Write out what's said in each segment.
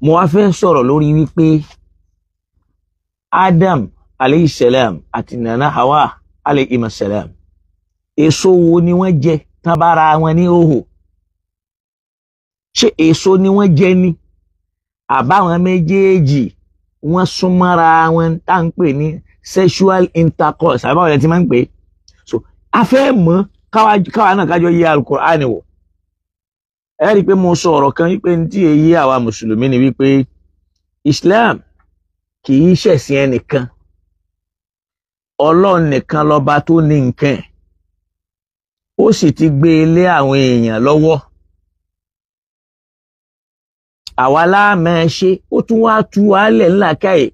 mo wá fẹ́ sọ̀rọ̀ lórí wípé Adam alayhi salam àti nana Hawa alayhi salam èso wo ni wọ́n jẹ tán bára wọn ní òhò? Ṣé èso ni wọ́n jẹ ni àbáwọn méjèèjì wọ́n súnmọ́ra wọn tá ń pè ní sexual intercourse àbáwọn ẹ̀ tí máa ń pè? So a fẹ́ mọ̀ káwa náà kájọ yẹ Al-Qur'an wò. Ẹ rí i pé mo sọ ọ̀rọ̀ kan wípé tí èyí àwa mùsùlùmí ni wípé Islam kì í ṣẹ̀sìn ẹnìkan, Ọlọ́run nìkan lọ́ba tó ní nǹkan, ó sì ti gbé e lé àwọn èèyàn lọ́wọ́. Àwa láàmẹ́ ṣe, ó tún wá tú wálẹ̀ ńlá káyè.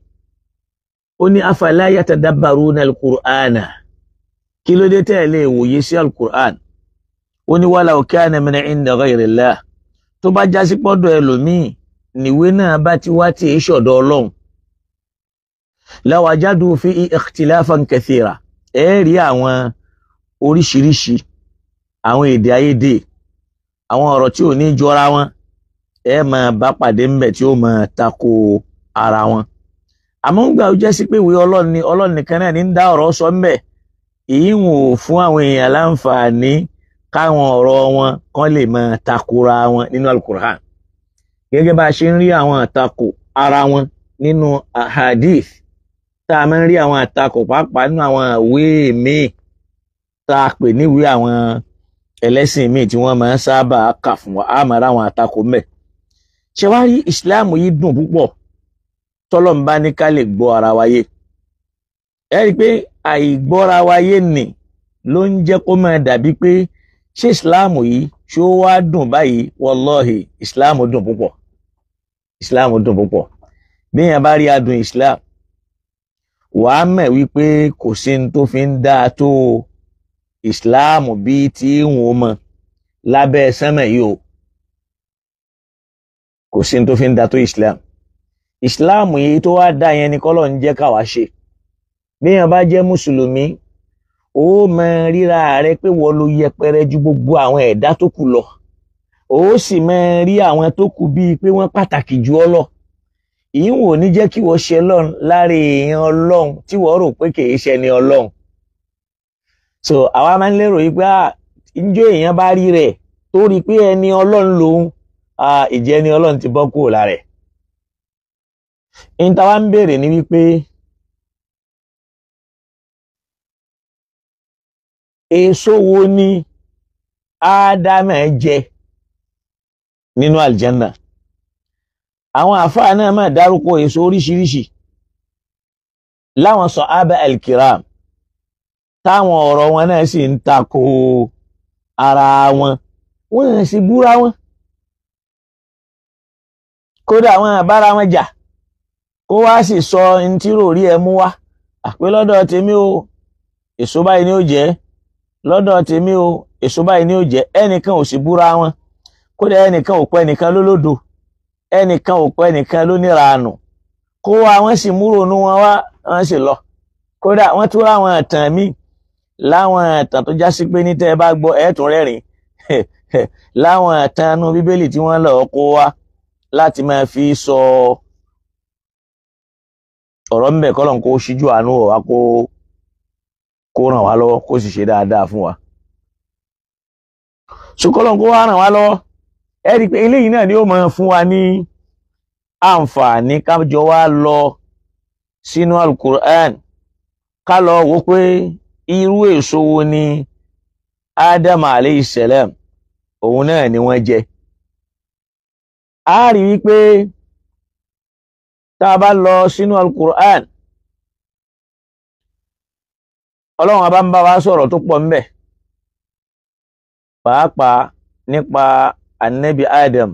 Ó ní afala yatadabbaruna al-Qur'ana, kí ló dé tẹ́lẹ̀ wòye sí al-Qur'an? Ó ní walau kana min inda ghayrillah, tó bá jásí pọ́dọ̀ ẹlòmíì níwé náà bá ti wá tí èé ṣọ̀dọ̀ Ọlọ́run. Lawajadu fi ikhtilafan kathira, ẹ rí àwọn oríṣiríṣi àwọn èdè àìyedè, àwọn ọ̀rọ̀ tí ò ní jọra wọn, ẹ máa bá pàdé ńbẹ̀ tí ó máa tako ara wọn. Àmọ́ ń gbà ó jẹ́ sí pé ìwé Ọlọ́run nìkan náà ní ń dá ọ̀rọ̀ sọ ńbẹ̀, èyí wò fún àwọn èèyàn láǹfààní káwọn ọ̀rọ̀ wọn kán lè máa takora wọn nínú Al-Qur'an. Gẹ́gẹ́ bá a ṣe ń rí àwọn àtakò ara wọn nínú hadith, tá a máa ń rí àwọn àtakò pàápàá nínú àwọn ìwé míì tá a pè níwèé àwọn ẹlẹ́sìn míì tí wọ́n máa ń sábà kà fún wa, á máa ráwọn àtakò ńbẹ̀. Ṣé wá rí ìsìláàmù yìí dùn púpọ̀ tọ́lọ́run bá ní ká lè gbọ́ ara wa yé. Ẹ rí i pé àìgbọ́ra wa yé nì ló ń jẹ́ kó máa dàbí pé ṣé ìsìláàmù yìí ṣó wá dùn báyìí? Wallahi ìsìláàmù dùn púpọ̀, ìsìláàmù dùn púpọ̀. Bí èèyàn bá rí adùn ìsìláàmù, wàá mọ̀ wípé kò sí ní tó fi ń dáa tó ìsìláàmù bíi tí wọ́n mọ̀ lábẹ́ sánmà yìí o. Kò sí ní tó fi ń dáa tó ìsìláàmù. Ìsìláàmù yìí tó wá dá yẹn ni k'Ọlọ́run jẹ́ káwa ṣe. Bí èèyàn bá jẹ́ mùsùlùmí, ó mọ ríra rẹ pé wọ́n ló yẹpẹrẹ ju gbogbo àwọn ẹ̀dá tó kù lọ. Ó sì mọ rí àwọn tó kù bíi pé wọ́n pàtàkì jù ọ́ lọ. Ìyín wò ní jẹ́ kí wọ́n ṣe Ọlọ́run lára èèyàn Ọlọ́run tí wọ́n rò pé kì í ṣe ni Ọlọ́run. So àwa máa ń lérò yìí pé ǹjọ́ èèyàn bá rí rẹ̀ tó rí pé ẹni Ọlọ́run lòun, ìjẹ́ ni Ọlọ́run ti bọ́ kúrò lára ẹ̀. Ìta wa ń béèrè ní wípé èso wo ni Ádámà jẹ nínú àlìjánà? Àwọn àfáà náà máa dárúkọ èso oríṣiríṣi láwọn sàhábà al-kiram, táwọn ọ̀rọ̀ wọn náà sì ń tako ara wọn, wọ́n sì búra wọn. Kódà wọn àbára wọn jà, kó wá sì sọ ní tí ròrí ẹ mú wá, àpé lọ́dọ̀ tèmi o èso báyìí ni ó jẹ́, lọ́dọ̀ tèmi o èso báyìí ni ó jẹ́. Ẹnìkan ò sì búra wọn. Kódà ẹnìkan ò pẹ́ ẹnìkan lólódo, ẹnìkan ò pẹ́ ẹnìkan lóníranù. Kó wá wọ́n sì múrònú wọn wá, wọ́n sì lọ. Kódà wọ́n tún ráwọn ìtàn míì, láwọn ìtàn tó já sí pé ní tẹ́ ẹ bá gbọ́ ẹ tún rẹ́rìn. Láwọn ìtàn inú Bíbélì tí wọ́n lọ kó wá láti máa fi sọ ọ̀rọ̀ ńbẹ̀, k'Ọlọ́run kó ṣíjú àánú wá, kó ràn wá lọ́wọ́, kó sì ṣe dáadáa fún wa. So k'Ọlọ́run kó wá ràn wá lọ́wọ́. Ẹ rí i pé eléyìí náà ni ó máa fún wa ní àǹfààní kájọ wá lọ sínú Al-Qur'an, ká lọ wò pé irú èso wo ni Ádámà alayhi salam òun náà ni wọ́n jẹ. A rí i pé tá a bá lọ sínú Al-Qur'an, Ọlọ́run bá ń bá wa sọ̀rọ̀ tó pọ̀ ńbẹ̀, pàápàá nípa Ànábì Adam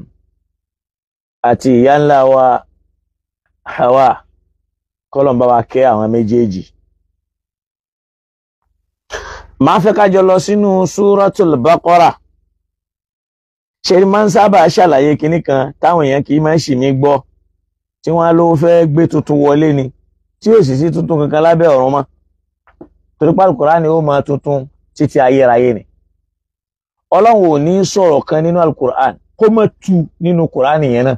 àti ìyá ńlá wa Hawa, k'Ọlọ́run bá wa kẹ́ àwọn méjèèjì. Màá fẹ́ ká jọ lọ sínú Suratul Baqara. Ṣé ni máa ń sábà ṣàlàyé kinní kan táwọn èèyàn kì í máa ń ṣì mí gbọ́, tí wọ́n á ló fẹ́ gbé tuntun wọlé ni, tí yóò sì sí tuntun kankan lábẹ́ ọ̀run mọ́. Torí pé Al-Qur'ani ó máa tuntun títí ayérayé ni. Ọlọ́run ò ní sọ̀rọ̀ kan nínú Al-Qur'an kó má tú nínú Qur'ani yẹn náà.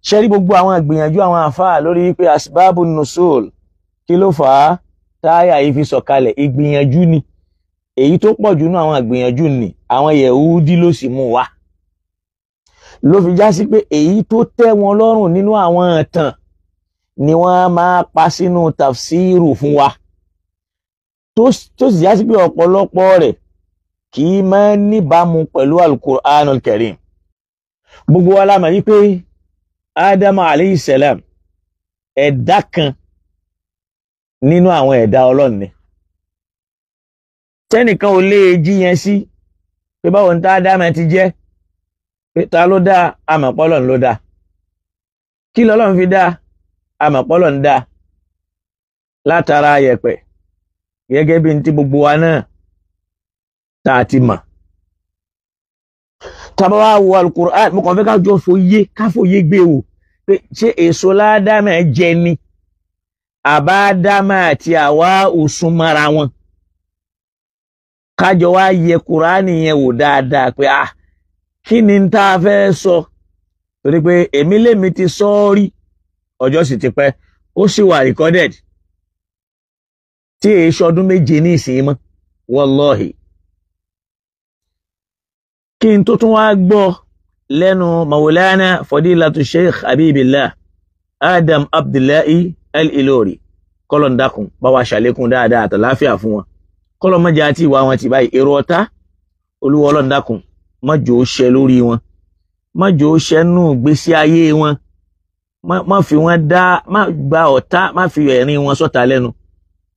ṣe rí gbogbo àwọn ìgbìyànjú àwọn àfáà lórí pé asbabun nusul kí ló fà á táyà yìí fi sọ̀kalẹ̀, ìgbìyànjú ni. Èyí tó pọ̀ jù náà àwọn ìgbìyànjú ni àwọn Yẹhudi ló sì mú wá, ló fi já sí pé èyí tó tẹ́ wọn lọ́rùn nínú àwọn ìtàn ni wọ́n máa pa sínú tafsiru fún wa, tó sì já sí pé ọ̀pọ̀lọpọ̀ rẹ̀ kì í máa níbàámu pẹ̀lú al-Qur'anul Karim. Gbogbo wa la mọ̀ wípé Ádámù alayhi salam ẹ̀dá kan nínú àwọn ẹ̀dá Ọlọ́run ni. Tẹ́nìkan ò lè jiyàn sí pé báwo ní Ádámù ti jẹ́, pé ta ló dá, àmọ́ p'Ọlọ́run ló dá. Kí l'Ọlọ́run fi dá, àmọ́ p'Ọlọ́run dá látara yẹ̀pẹ̀, gẹ́gẹ́ bí n tí gbogbo wa náà tá a ti mọ̀. Tàbá wá wo al-Qur'an, mo kàn fẹ́ ká fòye gbé wò pé ṣé èso l'Ádámù jẹ ni àbá Ádámù àti Háwà ò sún mọ́ra wọn. Kájọ wá yẹ Kùránì yẹn wò dáadáa pé kí ni tá a fẹ́ sọ, torí pé èmi lèmi ti sọ ọ́ rí, ọjọ́ sì ti pẹ́, ó sì wà recorded tí èyí ṣọdún méje ní ìsìn mọ́, wallahi. Kí n tó tún wá gbọ́ lẹ́nu Maulana Fadilatu Sheikh Habibillah Adam Abdullahi Al-Ilori, kọ́lọ̀ ń dákun bá wa ṣàlékún dáadáa àtàláfíà fún wọn, kọ́lọ̀ mọ́jà àti ìwà wọn ti báyìí èrò ọ̀tá, Olúwa Ọlọ́run dákun mọ́jọ́ ó ṣẹ lórí wọn, mọ́jọ́ ó ṣẹ nù gbésí ayé wọn, má fi wọn dá, má gba ọ̀tá, má fi ẹ̀rín wọn sọ́ta lẹ́nu.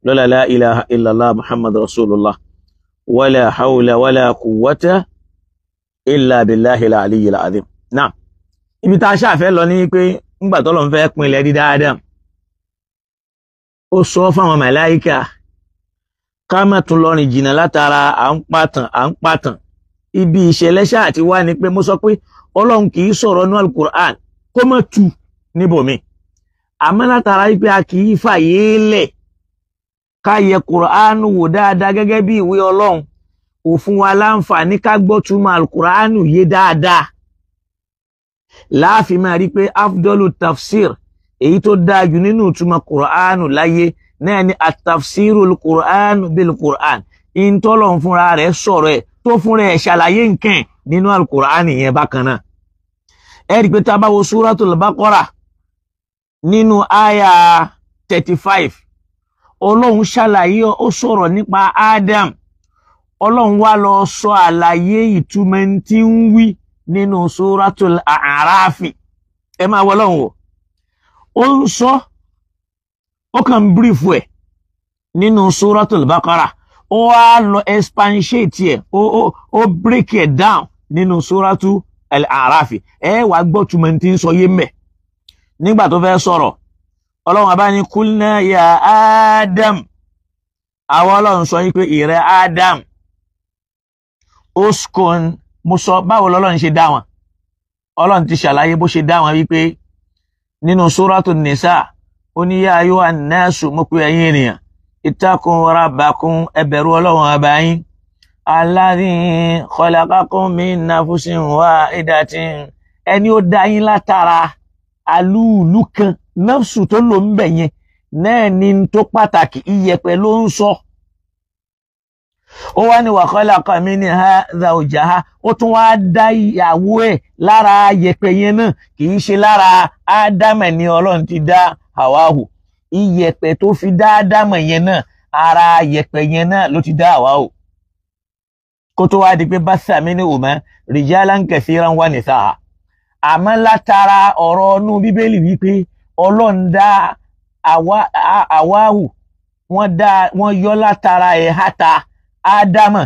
Lọ́la la ilaha illallah Muhammad Rasulullah wala hawla wala quwwata illa billahi al-aliyyil azim. Náà ibi tá a ṣàfẹ́ lọ ní pé ńgbà t'Ọlọ́run fẹ́ pinlẹ̀ dídá Ádámù, ó sọ fáwọn màláíkà ká má tún lọ rìn jìnnà látara à ń pàtàn. Ibi ìṣẹ̀lẹ̀ ṣáà ti wá ni pé mo sọ pé Ọlọ́run kì í sọ̀rọ̀ ní al-Qur'an kó má tu níbòmí, àmọ́ látara wípé a kì í fàyè lẹ̀ ká yẹ Qur'an wò dáadáa gẹ́gẹ́ bí ìwé Ọlọ́run, ó fún wa láǹfààní ká gbọ́ túmọ̀ al-Qur'an yé dáadáa. Láàfin máa rí pé afdalu tafsir, èyí tó dáa jù nínú túmọ̀ Qur'an láyé náà ni at-tafsirul Qur'an bil Qur'an. Ìntọ́lọ́run fúnra rẹ̀ sọ̀rọ̀ ẹ̀ tó fúnra ẹ̀ ṣàlàyé nǹkan nínú al-Qur'an yẹn bákan náà. Ẹ rí pé tá a bá wo Suratul Baqarah nínú àyà 35, Ọlọ́run ṣàlàyé, ó sọ̀rọ̀ nípa Adam. Ọlọ́run wá lọ sọ àlàyé ìtumọ̀ tí ń wí nínú Suratul A'raf. Ẹ máa wọ Ọlọ́run wò, ó ń sọ, ó kàn brief ẹ̀ nínú Suratul Baqarah, ó wá lọ expatiate ẹ̀, ó break it down nínú Suratul A'raf. Ẹ wá gbọ́ túmọ̀ tí ń sọ yé mẹ́. Nígbà tó fẹ́ sọ̀rọ̀, Ọlọ́run bá ní kulna ya Adam, àwọn Ọlọ́run sọ yí pé ìrẹ́ Adam, uskun, mo sọ báwo lọ́lọ́run ṣe dá wọn. Ọlọ́run ti ṣàlàyé bó ṣe dá wọn wípé nínú Suratun Nisa, ó ní ya ayyuhan nasu, mo pé ẹ̀yin ènìyàn, ittaqu rabbakum, ẹ bẹ̀rù Ọlọ́run ọba yín, alladhi khalaqakum min nafsin wahidatin, ẹni ó dá yín látara alúùlú kan. Nafsu tó lò ń bẹ̀ yẹn náà ni tó pàtàkì, iyẹ̀pẹ̀ ló ń sọ. Ó wá ní wa khalaqa minha zawjaha, ó tún wá dá ìyàwó ẹ̀ lára iyẹ̀pẹ̀ yẹn náà, kì í ṣe lára Ádámù ni Ọlọ́run ti dá Háwà. Iyẹ̀pẹ̀ tó fi dá Ádámù yẹn náà, ara iyẹ̀pẹ̀ yẹn náà ló ti dá Háwà. Kó tó wá di pé bassa minhuma rijalan kathiran wa nisaa. Àmọ́ látara ọ̀rọ̀ inú Bíbélì wípé Ọlọ́run dá Háwà, wọ́n yọ látara ẹ̀hátà Ádámù,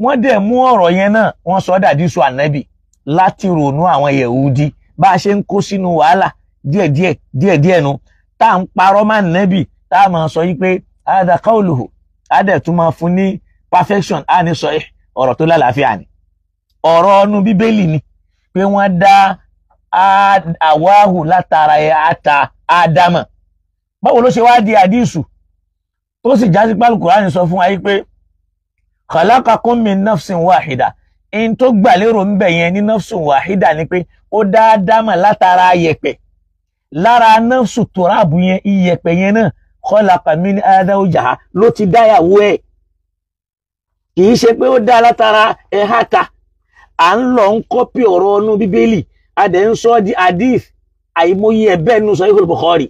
wọ́n dẹ̀ mú ọ̀rọ̀ yẹn náà, wọ́n sọ dàdísù ànábì láti rònú àwọn Yẹhudi. Bá a ṣe ń kó sínú wàhálà díẹ̀díẹ̀ nu, tá à ń parọ́ mọ́ ànábì, tá a máa sọ yí pé hadha qawluhu, á dẹ̀ tún máa fún ní perfection, á ní sọ ọ̀rọ̀ tó lálàáfíà ni. Ọ̀rọ̀ inú Bíbélì ni pé wọ́n dá Háwà látara ẹ̀hátà Ádámù. Báwo ló ṣe wá di àdísù tó sì jásí pé Al-Qur'an sọ fún wa yí pé khalaqakum min nafsin wahida, in tó gbà lérò ń bẹ̀ yẹn ní nafsin wahida ni pé ó dá Ádámù látara yẹ̀pẹ̀. lára nafsu turabu yẹn iyẹ̀pẹ̀ yẹn náà khalaqa min zawjaha ló ti dáyàwó ẹ̀ kì í ṣe pé ó dá látara ẹ̀hátà à ń lọ ń kọ́pì ọ̀rọ̀ ọnú bíbélì a dẹ̀ ń sọ di hadith àìmọye ẹ̀bẹ́ nù Sahih al-Bukhari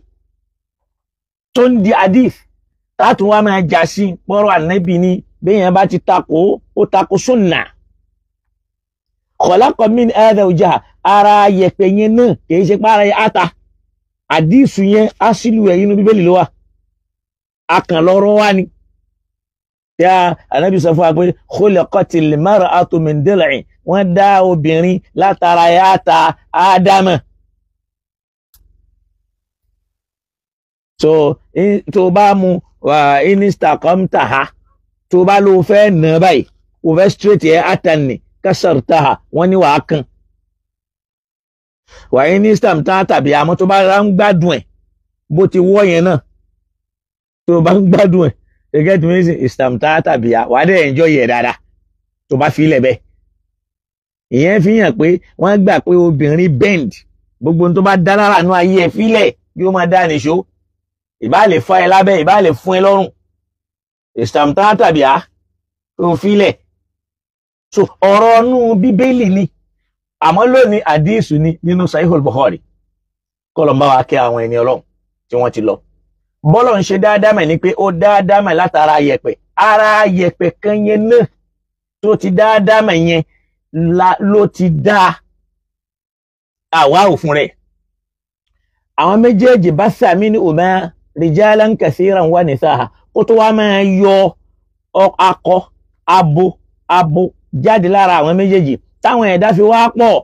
tó ń di hadith tààtù wa máa jà sí pọ́rọ̀ ànábì ni bẹ́yẹn bá ti takò ó takò sunna khalaqa min zawjaha ara yẹ̀pẹ̀ yẹn náà kì í ṣe pé ara ata hadith yẹn asílù ẹ̀ inú bíbélì ló wà akàn lọ́rọ̀ wá ni ya ànábì sọ fún wa pé khuliqatil mar'atu min dil'in wọ́n dá obìnrin látara ata ádámà so tó bá mu wà inistaqamtaha tó bá ló fẹ́ nà báyìí ó fẹ́ straight ẹ̀ àtàní kasartaha wọ́n ní wàá kàn wà inistamtaha tàbí àmọ́ tó bá ń gbádùn ẹ̀ bó ti wọ́ yẹn náà tó bá ń gbádùn ẹ̀ gẹ́gẹ́ tí wọ́n ṣe istamtaha tàbí wàá dẹ̀ enjoy ẹ̀ dáadáa tó bá fi ilẹ̀ bẹ́ẹ̀ ìyẹn fi hàn pé wọ́n gbà pé obìnrin bend gbogbo tó bá dá lára nú ayé ẹ̀ fílẹ̀ bí ó máa dá nìṣó ìbá lè fọ́ ẹ lábẹ́ ìbá lè fún ẹ lọ́rùn istamtaha tàbí tó fílẹ̀ so ọ̀rọ̀ nú bíbélì ni àmọ́ lónìí àdíìsù ni nínú Sahih al-Bukhari kọlọmbá wa kẹ́ àwọn ẹni ọlọ́run tí wọ́n ti lọ bọ́lọ̀ ń ṣe dáadáa mẹ́ ni pé ó dáadáa mẹ́ látara yẹ̀pẹ̀ ara yẹ̀pẹ̀ kan yẹn náà tó ti dáadáa mẹ́ yẹn ló ti dá àwa òfin rẹ̀ àwọn méjèèjì bá sàmì ní òmà rijalan kathiran wa nisaa kó tó wá máa yọ akọ abo jáde lára àwọn méjèèjì táwọn ẹ̀dá fi wá pọ̀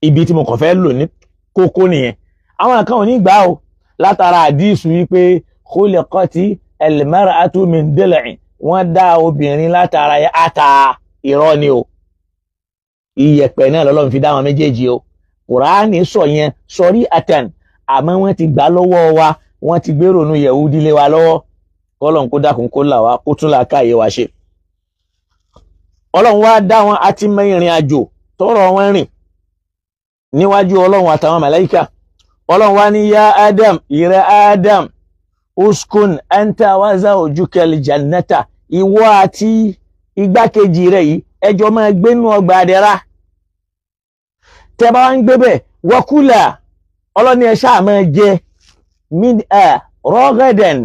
ibi tí mo kàn fẹ́ lò ní kókó nìyẹn àwọn kan ò ní gbà ó látara àdísù wípé khuliqati al-mar'atu min dil'in wọ́n dá obìnrin látara ata irọ́ ni o iyẹ̀pẹ̀ náà lọ́lọ́run fi dá àwọn méjèèjì o Kùránì sọ yẹn sọrí atan àmọ́ wọ́n ti gbà lọ́wọ́ wa wọ́n ti gbèrò nú Yẹhudi lé wa lọ́wọ́ kọ́lọ́n kó dákun kó là wá kó tún làákàyè wa ṣe ọlọ́run wá dá wọn àti mọ ìrìn àjò tọrọ wọn rìn níwájú ọlọ́run àtàwọn màláíkà ọlọ́run wá ní ya Adam ìrẹ Adam uskun anta wa zawjukal jannata ìwọ àti igbákejì rẹ̀ yìí ẹjọ́ máa gbénú ọgbà àdẹ́ra tẹ́ bá ń gbé bẹ̀ wakula ọlọ́ni ẹ ṣáà máa jẹ min ragadan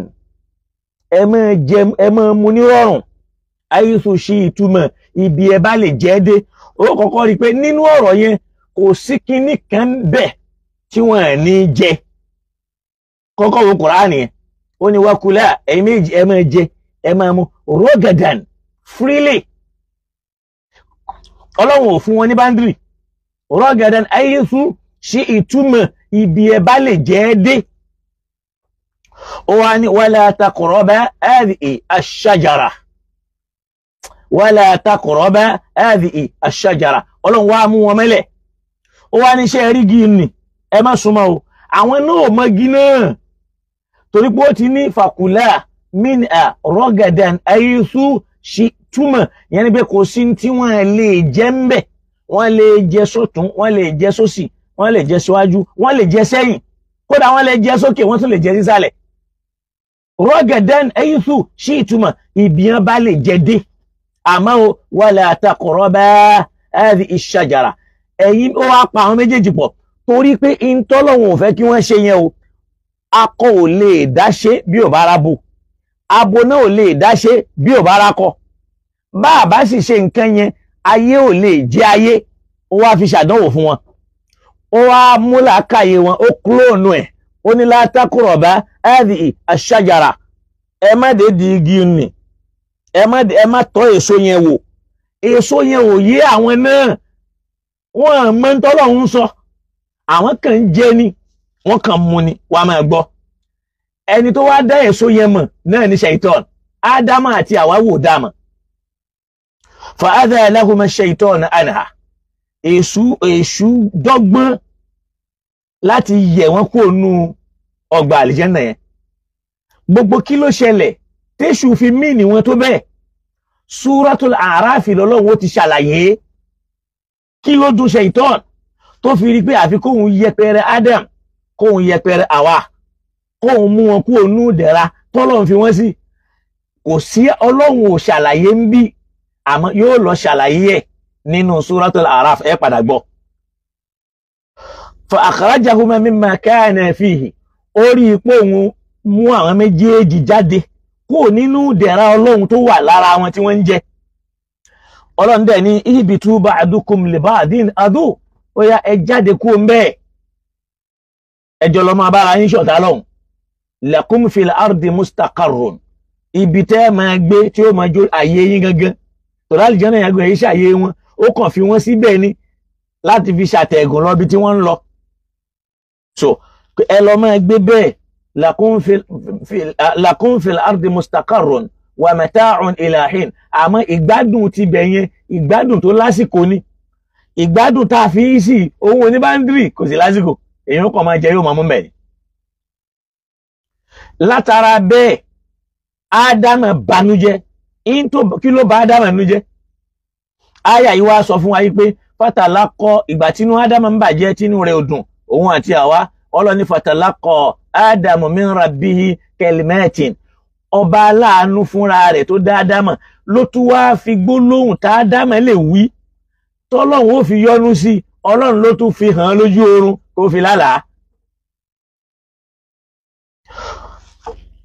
ẹ máa mu ní rọrùn àyíṣù sí ìtumọ̀ ibi ẹ bá lè jẹ́ dé ó kọ́kọ́ rí pé nínú ọ̀rọ̀ yẹn kò sí kinní kan bẹ̀ tí wọ́n ní jẹ kọ́kọ́ wo Kùránì yẹn ó ní wakula ẹ̀yin méjì ẹ máa jẹ ẹ máa mu ragadan freely ọlọ́run ò fún wọn ní báńdìrì ragadan àyíṣù sí ìtumọ̀ ibi ẹ bá lè jẹ́ dé ó wá ní wala taqraba hadhihi ash-shajara wala taqraba hadhihi ash-shajara ọlọ́run wá mú wọn mẹ́lẹ̀ ó wá ní ṣe rí igi nì ẹ má súnmọ́ o àwọn náà mọ́gi náà torí pé ó ti ní fakula minha ragadan haythu shi'tuma yẹn ni pé kò sí tí wọ́n lè jẹ ń bẹ̀ wọ́n lè jẹ sọ́tún wọ́n lè jẹ sósì wọ́n lè jẹ síwájú wọ́n lè jẹ sẹ́yìn kódà wọ́n lè jẹ sókè wọ́n tún lè jẹ sísàlẹ̀ ragadan haythu shi'tuma ìbíyàn bá lè jẹ dé àmọ́ wala taqraba hadhihi ash-shajara ẹ̀yin ó wá pa àwọn méjèèjì pọ̀ torí pé ìntọ́lọ́wọ̀n ò fẹ́ kí wọ́n ṣe yẹn o akọ ò lè dáṣe bí ò bá rábò abo náà ò lè dáṣe bí ò bá rákọ bá a bá sì ṣe nǹkan yẹn ayé ò lè jẹ́ ayé ó wá fi ṣàdánwò fún wọn ó wá mú làákàyè wọn ó kúrònù ẹ̀ ó ní la taqraba hadhihi ash-shajara ẹ má dé di igi nì ẹ má tọ́ èso yẹn wò èso yẹn ò yé àwọn náà wọ́n mọ̀ ń tọ́lọ́run sọ àwọn kan jẹ ni wọ́n kàn mú ni wàá máa gbọ́ ẹni tó wá dá èso yẹn mọ̀ náà ní ṣaitan ádámà àti àwa wò dáàmà fa adha lahuma ṣaitan anha èṣù dọ́gbọ́n láti yẹ̀ wọ́n kúrò nú ọgbà àlìjẹ́nà yẹn gbogbo kí ló ṣẹlẹ̀ téṣù fi mí ni wọn tó bẹ́ẹ̀ Suratul A'raf lọ́lọ́run ó ti ṣàlàyé kí ló dùn ṣaitan tó fi rí pé àfi kóhun yẹpẹrẹ Adam kóhun yẹpẹrẹ àwa kóhun mú wọn kúrò nú ìdẹ̀ra tọ́lọ́run fi wọ́n sí. Kò sí Ọlọ́run ò ṣàlàyé ń bí àmọ́ yóò lọ ṣàlàyé ẹ̀ nínú Suratul A'raf ẹ padà gbọ́. Fa akhrajahuma mimma kana fihi, ó rí ipò òun mú àwọn méjèèjì jáde kúrò nínú ìdẹ̀ra Ọlọ́run tó wà lára wọn tí wọ́n ń jẹ. Ọlọ́run dẹ̀ ní ihbitu ba'dukum li ba'din adu, ó yá ẹ jáde kúrò ńbẹ̀ ẹjọ́ lọ máa bára yín ṣọ̀tá lọ́hùn. Lakum fil ardi mustaqarrun, ibi tẹ́ máa gbé tí ó máa jó àyè yín gangan. Tọ́lá àlìjánà yẹn gbé iṣẹ́ àyè wọn, ó kàn fi wọ́n síbẹ̀ ni láti fi ṣàtẹ̀gùn lọ bí tí wọ́n ń lọ. So ẹ lọ máa gbé bẹ́ẹ̀. Lakum fil ardi mustaqarrun wa mata'un ila hin, àmọ́ ìgbádùn ti bẹ̀ yẹn ìgbádùn tó lásìkò ni. Ìgbádùn tá a fi ń sí ohun oníbándírì kò sí lásìkò, èèyàn kan máa jẹ yóò máa mú bẹ̀ ni. Látara bẹ́ẹ̀ Ádámà banújẹ́, kí ló bá Ádámà nújẹ́? Áyà yìí wá sọ fún wa pé fatalaqa, ìgbà tínú Ádámà ń bàjẹ́ tínú rẹ̀ ò dùn òun àti àwa, Ọlọ́run ní fatalaqa Ádámù min rabbihi kalimatin, ọba aláàánú fúnra rẹ̀ tó dá Ádámà ló tún wá fi gbólóhùn tá Ádámà lè wí tọ́lọ́run ó fi yọ́nú sí, Ọlọ́run ló tún fi hàn lójú oorun kó fi lálàá.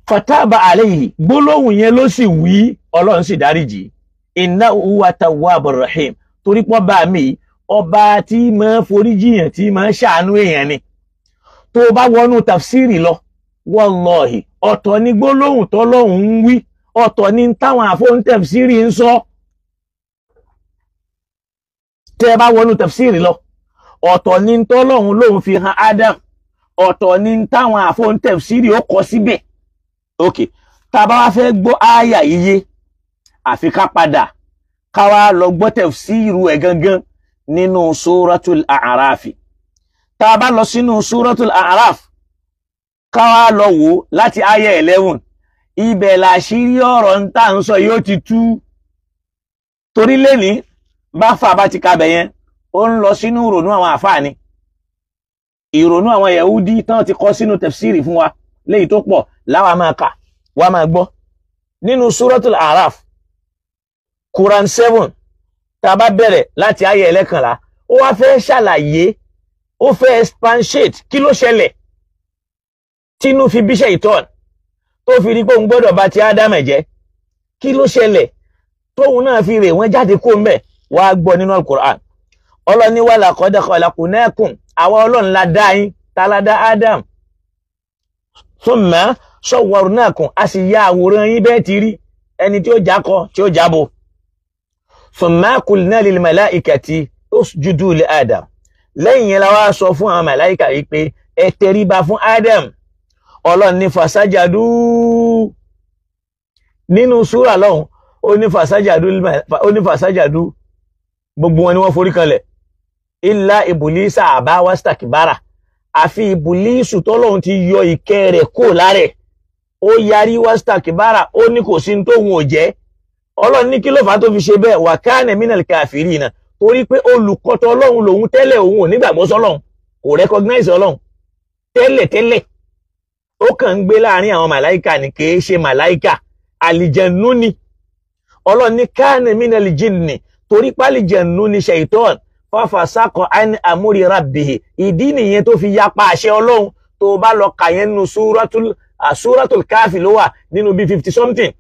Fataba alayhi, gbólóhùn yẹn ló sì wí, Ọlọ́run sì dáríjì. Innahu huwa tawwabur rahim, torí pọ́ bá mi ọba tí máa foríjìyàn tí máa ṣàánú èèyàn ni. Tó bá wọnú tafsiri lọ, wallahi ọ̀tọ̀ ni gbólóhùn tọ́lọ́hun ń wí, ọ̀tọ̀ ni táwọn àfóhùn tafsiri ń sọ. Tẹ́ bá wọnú tafsiri lọ, ọ̀tọ̀ ni tọ́lọ́hun lóhun fi hàn Adam, ọ̀tọ̀ ni táwọn àfóhùn tafsiri ó kọ síbẹ̀. Okay, tá bá wá fẹ́ gbọ́ àyà iye àfi ká padà ká wá lọ gbọ́ tafsiru ẹ̀ gangan nínú Suratul A'raf. Tá bá lọ sínú Suratul A'raf ká wá lọ wò láti àyà 11, ibẹ̀ làṣírí ọ̀rọ̀ ń tà ń sọ yóò ti tú. Torí lẹ́ni bá fà bá ti kabẹ̀ yẹn ó ń lọ sínú ìrònú àwọn àfáà ni, ìrònú àwọn Yahudi tán ti kọ sínú tafsiri fún wa léyìí tó pọ̀ láwa máa kà wá máa gbọ́. Nínú Suratul A'raf Quran 7 tá bá bẹ̀rẹ̀ láti àyà 11, ó wá fẹ́ ṣàlàyé, ó fẹ́ expatiate kí ló ṣẹlẹ̀ tínú fi bí Ṣaitan tó fi rí pé òun gbọ́dọ̀ bá ti Ádámà jẹ́. Kí ló ṣẹlẹ̀ tóun náà fi rè wọ́n jáde kó ńbẹ̀, wá gbọ́ nínú Al-Qur'an. Ọlọ́run ní wa laqad khalaqnakum, àwa Ọlọ́run la dá yín, ta la dá Adam. Thumma sawwarnakum, a sì ya àwòrán yín bẹ́ẹ̀ ti rí, ẹni tí ó jákọ tí ó jábọ̀. Thumma qulna lil malaikati usjudu li Adam, lẹ́yìn yẹn la wá sọ fún àwọn màláíkà yìí pé ẹ tẹríba fún Adam. Ọlọ́run ní fasajadu, nínú súrà lọ́hùn ó ní fasajadu gbogbo wọn ni wọ́n forí kanlẹ̀. Illa Ibulisa aba wastakbara, àfi Ibulisu tọ́lọ́hun ti yọ ìkẹ́ rẹ̀ kó lárẹ̀, ó yarí wastakbara, ó ní kò sí tóhun ò jẹ́. Ọlọ́run ní kí ló fà tó fi ṣe bẹ́ẹ̀, wa kana minal kafirina, torí pé olùkọ́tọ̀ Ọlọ́run lòun tẹ́lẹ̀, òun ò nígbàgbọ́ sọ́lọ́run, kò recognize Ọlọ́run tẹ́lẹ̀. Ó kàn ń gbé láàrin àwọn màláíkà ní kìí ṣe màláíkà, àlìjẹ̀nú ni. Ọlọ́run ní kana minal jinni, torí pálìjẹ̀nú ni Ṣaitan, fafasaqa an amri rabbihi, ìdí nìyẹn tó fi yapa àṣẹ Ọlọ́run. Tó bá lọ kà yẹn nínú Suratul Kahfi ló wà nínú bí 50 something.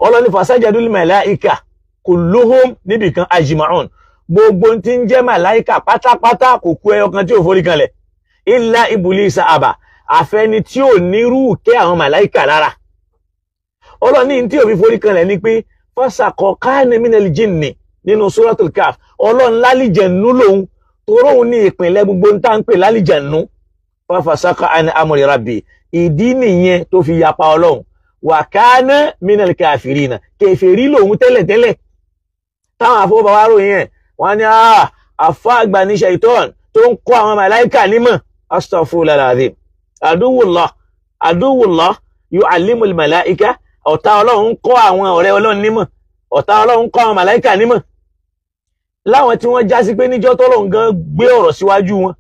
Ọlọ́run ní fasajadul màláíkà kulluhum níbìkan ajma'un, gbogbo tí ń jẹ́ màláíkà pátápátá kò kú ẹyọ kan tí ò forí kanlẹ̀. Illa Ibulisa aba, àfẹni tí ò nírú kẹ́ àwọn màláíkà lára. Ọlọ́run ní tí ò fi forí kanlẹ̀ ni pé fasaqa kana minal jinni nínú Suratul Kahf. Ọlọ́run lálìjẹ̀nú lòun, toróhun ní ìpínlẹ̀ gbogbo ń tá ń pè lálìjẹ̀nú. Fafasaqa an amri rabbi, ìdí nìyẹn tó fi yapa Ọlọ́run. Wa kana minal kafirina, kèfèrí lòun tẹ́lẹ̀. Táwọn àfọwọ́bàwá ròyìn yẹn wọ́n ní àfá àgbà ní Ṣaitan tó ń kọ́ àwọn màláíkà nímọ̀. Astaghfirullah alazim. Aduwullah yu'allimul màláíkà, ọ̀tá Ọlọ́run ń kọ́ àwọn ọ̀rẹ́ Ọlọ́run nímọ̀, ọ̀tá Ọlọ́run ń kọ́ àwọn màláíkà nímọ̀. láwọn tí wọ́n já sí pé níjọ́ tọ́lọ́run gan gbé ọ̀rọ̀ síwájú wọn.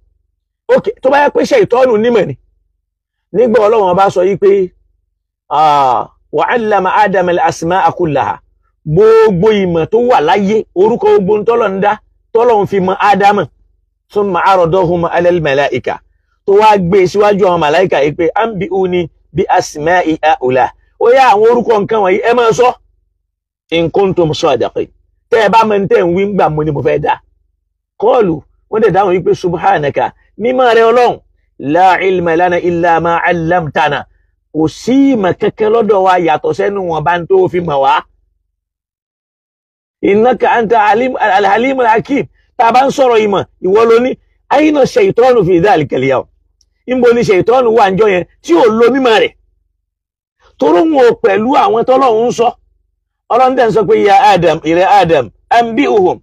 Ok, tó bá yẹ pé ṣàítánù nímọ̀ ni nígbà Ọlọ́run bá sọ yí pé wa 'allama Adama al-asma'a kullaha, gbogbo ìmọ̀ tó wà láyé orúkọ gbogbo tọ́lọ́run dá tọ́lọ́run fi mọ Ádámù, thumma 'aradahum 'ala al-mala'ika, tó wá gbé síwájú àwọn màláìkà yìí pé anbi'uni bi asma'i ha'ula, ó yá àwọn orúkọ nǹkan wọ̀nyí ẹ máa sọ in kuntum sadiqin, tẹ́ ẹ bá mọ̀ ní tẹ́ ń wí gbà mo ni mo fẹ́ dá. Qalu, wọ́n dẹ̀ dáhùn wípé subhanaka, mímọ́ rẹ Ọlọ́run, la ilma lana illa ma 'allamtana, kò sí ìmọ̀ kankan lọ́dọ̀ wa yàtọ̀ sẹ́nu wọn bá ń tó fi mọ̀ wá. Innaka anta al-halimul hakim, tá a bá ń sọ̀rọ̀ ìmọ̀ ìwọ ló ní. Ayna shaytanu fi dhalika al-yawm, níbo ni ṣètọ́nù wà ń jọ yẹn tí ò lo mímọ̀ rẹ̀, toró wọn pẹ̀lú àwọn tọ́lọ́run ń sọ. Ọlọ́run dẹ̀ ń sọ pé ya Adam, ìrẹ Adam, anbi'uhum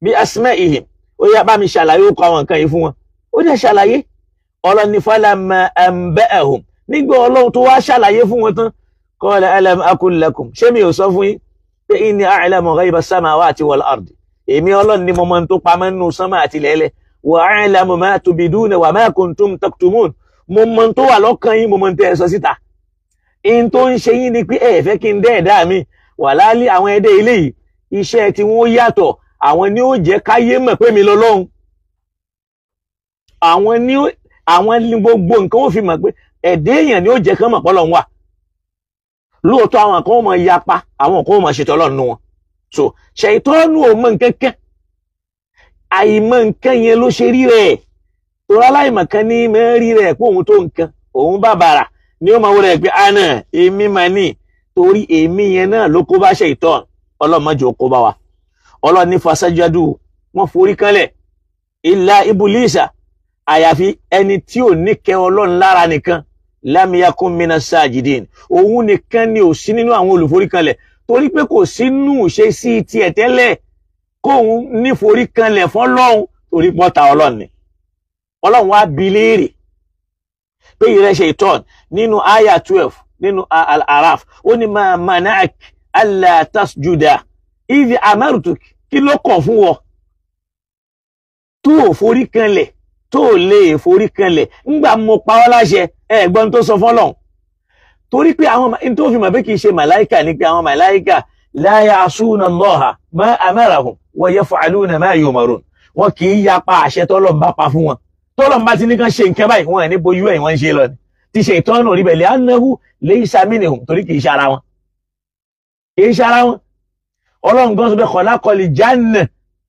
bi asma'ihim, ó yá bá mi ṣàlàyé ó kọ àwọn nǹkan yìí fún wọn. Ó dẹ̀ ṣàlàyé. Ọlọ́run ní falamma anba'ahum, nígbà Ọlọ́run tó wá ṣàlàyé fún wọn tán, qala alam aqul lakum, ṣé mi ò sọ fún yín pé inni a'lamu ghayba as-samawati wal ardi, èmi Ọlọ́run ni mo mọ̀ tó pamọ́ nínú sánmà àti ilẹ̀, wa a'lamu ma tubiduna wa ma kuntum taktumun, mo mọ̀ tó wà lọ́kàn yín, mo mọ̀ tẹ́ ẹ sọ síta. In tó ń ṣe yín ni pé ẹ fẹ́ kí n dẹ́ ẹ̀dá mi wà lálẹ́ àwọn ẹ̀dẹ́ ilé yìí, iṣẹ́ tí wọ́n yàtọ̀, àwọn ni ó jẹ́ káyé mọ̀ pé mi lọ́lọ́run. Àwọn ní gbogbo nǹkan ó fi mọ̀ pé ẹ̀dẹ́ èèyàn ni ó jẹ́ kán mọ̀ pé Ọlọ́run wà. Lóòótọ́ àwọn kan ó mọ̀ yapa, àwọn kan ó mọ̀ ṣètò Ọlọ́run nù wọn. So ṣàítánù ò mọ̀ nǹkan kan, àìmọ̀ nǹkan yẹn ló ṣe rí rẹ̀. Torí aláìmọ̀ kan ní mẹ́ rí rẹ̀ pé òun tó nǹkan, òun bàbàrà ni ó máa wọ rẹ̀ pé àná èmi mà ní, torí èmi yẹn náà ló kó bá ṣàítánù. Ọlọ́run má jẹ́ ó kó bá wa. Ọlọ́run ní fasajadu, wọ́n forí kanlẹ̀, illa ibulisa, àyàfi ẹni tí ò ní kẹ́ Ọlọ́run lára nìkan, lam yakun minas sajidin, òun nìkan ni ò sí nínú àwọn olùforí kanlẹ̀, torí pé kò sínú ṣe sí tiẹ̀ tẹ́lẹ̀ kóun ní forí kanlẹ̀ fọ́lọ́run, torí pọ́ta Ọlọ́run ni. Ọlọ́run wá bi léèrè pé ìrẹ́ Ṣaitan nínú àyà 12 nínú al-Araf, ó ní ma mana'ak alla tasjuda idh amartuk, kí ló kàn fún wọ tó forí kanlẹ̀, tó lè forí kanlẹ̀ ńgbà mo pa ọ́ láṣẹ ẹ̀gbọ́n tó sọ fọ́lọ́run. Torí pé àwọn tó fi mọ̀ pé kìí ṣe màláìkà ní pé àwọn màláìkà la ya'suna Allaha ma amarahum wa yaf'aluna ma yu'marun, wọn kìí yapa àṣẹ tọ́lọ́run bá pa fún wọn. Tọ́lọ́run bá ti ní kán ṣe nǹkan báyìí, wọn ní bojú ẹ̀yìn wọn ń ṣe lọ ni. Ti Ṣaitánù rí bẹ̀ li'annahu laysa minhum, torí kìí ṣe ara wọn. Kìí ṣe ara wọn. Ọlọ́run gan sọ pé khalaqal janna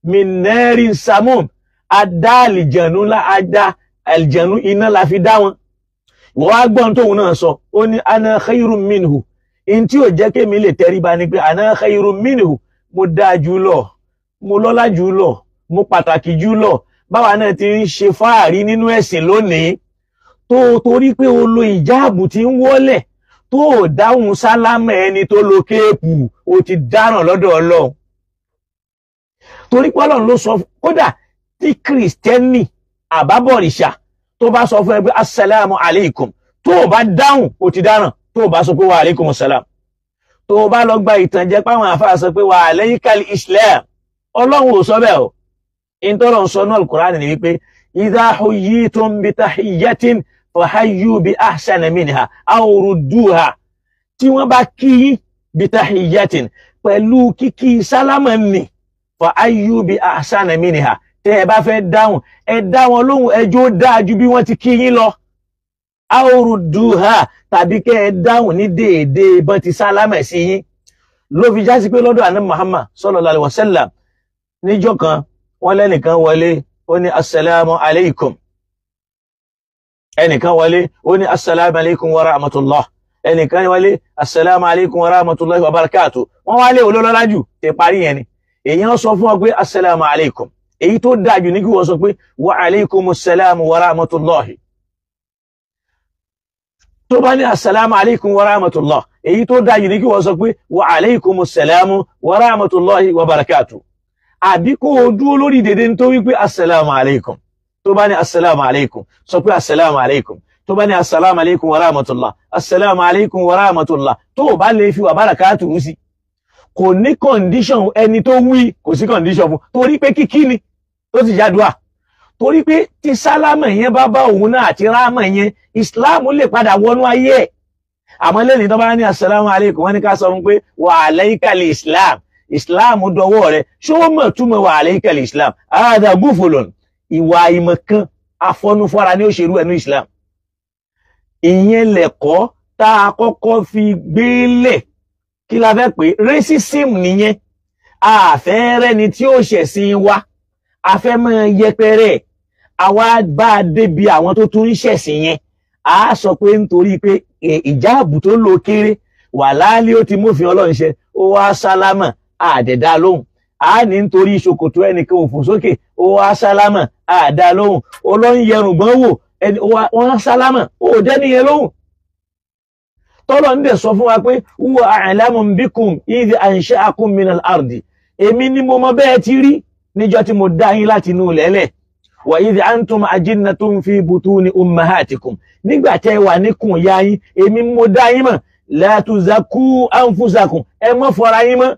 min narin samum, adá àlìjẹ̀nú ńlá, adá àlìjẹ̀nú iná la fi dá wọn. Wọ́n wá gbọ́n tóun náà sọ, ó ní ana khayrun minhu, in tí ò jẹ́ kémi lè tẹríba ni pé ana khayrun minhu, mo dáa jù lọ, mo lọ́lá jù lọ, mo pàtàkì jù lọ. Báwa náà ti ń ṣe fáàrí nínú ẹ̀sìn lónìí, tó torí pé o lo ìjáàbù tí ń wọ́lẹ̀, tó dáhùn sálámà ẹni tó lo kéèpù, o ti dáràn lọ́dọ̀ Ọlọ́run. Torí pé Ọlọ́run ló sọ, kódà tí kìrìsìtẹ́nì àbábọ̀rìṣà tó bá sọ fún ẹ pé assalamu alaikum, tó bá dáhùn o ti dáràn, tó bá sọ pé wa alaikum assalam. Tó bá lọ gba ìtànjẹ páwọn àfáà sọ pé wa alaikal islam, Ọlọ́run ò sọ bẹ́ẹ̀ o. In tó lọ́n sọ náà al-Qur'an ni wípé idha huyyitum bi tahiyyatin fahayyu bi ahsana minha aw rudduha, tí wọ́n bá kí bi tahiyyatin pẹ̀lú kíkí sálámà ni, fahayyu bi ahsana minha, tẹ́ ẹ bá fẹ́ dáhùn ẹ dá wọn lóhùn ẹjọ́ dáa ju bí wọ́n ti kí yín lọ. Aw rudduha, tàbí kẹ́ ẹ dáhùn ní déédéé bọ́n ti sálámà sí yín. Ló fi já sí pé lọ́dọ̀ Ànábì Muhammad sallallahu alaihi wasallam níjọ́ kan wọ́n lẹ́nìkan wọlé, ó ní assalamu alaikum. Ẹnìkan wọlé, ó ní assalamu alaikum wa rahmatullah. Ẹnìkan wọlé, assalamu alaikum wa rahmatullahi wa barakatuh. Wọ́n wá lé olólọ́lájù tẹ parí yẹn ni. Èyàn sọ fún ọ pé assalamu alaikum. Èyí tó dájú ní kí wọ́n sọ pé wa alaikumus salam wa rahmatullahi. Tó bá ní assalamu alaikum wa rahmatullah, èyí tó dájú ní kí wọ́n sọ pé wa alaikumus salam wa rahmatullahi wa barakatuh. Àbí kó o dúró lórí dédé tó wípé assalamu alaikum. Tó bá ní assalamu alaikum, sọ pé assalamu alaikum. Tó bá ní assalamu alaikum wa rahmatullah, assalamu alaikum wa rahmatullah. Tó bá lè fi wa barakatuh sí. kò ní condition, ẹni tó wí kò sí condition fún, torí pé kíkí ni tó sì jádùá, torí pé tí sálámà yẹn bá bá òun náà àti ráàmà yẹn Islam lè padà wọnú ayé ẹ̀. Àmọ́ lẹ́ni tó bá ní assalamu alaikum wọ́n ní ká sọ fún pé wa alaikal Islam, Islam dọwọ́ rẹ̀, ṣó mọ̀ túmọ̀ wa alaikal Islam, àádá gúfòlòn, ìwà ìmọ̀kan afọ́nufọ́ra ní òṣèlú ẹnu Islam. Ìyẹn lẹ̀kọ́ tá a kọ́kọ́ fi gbélẹ̀, kí la fẹ́ pé racism nìyẹn. Àfẹ́rẹ́ ni tí ó ṣẹ̀sìn wa, afẹ́ mọ́ yẹpẹrẹ, àwa bá débi àwọn tó tún ń ṣẹ̀sìn yẹn. A sọ pé nítorí pé ìjáàbù tó lò kéré wà láàlí ó ti mófin Ọlọ́run ṣe, ó wá sálámà àdẹ̀dá lóhùn. A ní nítorí ṣòkòtò ẹnìkan ò fò sókè, ó wá sálámà àdá lóhùn. Ọlọ́run yẹrùngbọ́n wò, wọ́n sálámà ó dẹ́niyẹn lóhùn. Tọ́lọ̀ ń dẹ̀ sọ fún wa pé huwa a'lamu bikum idh ansha'akum minal ardi, èmi ni mo mọ bẹ́ẹ̀ ti rí níjọ́ tí mo dá yín láti inú lẹ́lẹ̀. Wa idh antum ajinnatun fi butuni ummahatikum, nígbà tẹ́ wà níkùn ya yín èmi mo dá yín mọ̀. La tuzakku anfusakum, ẹ mọ́ fọ́ra yín mọ́.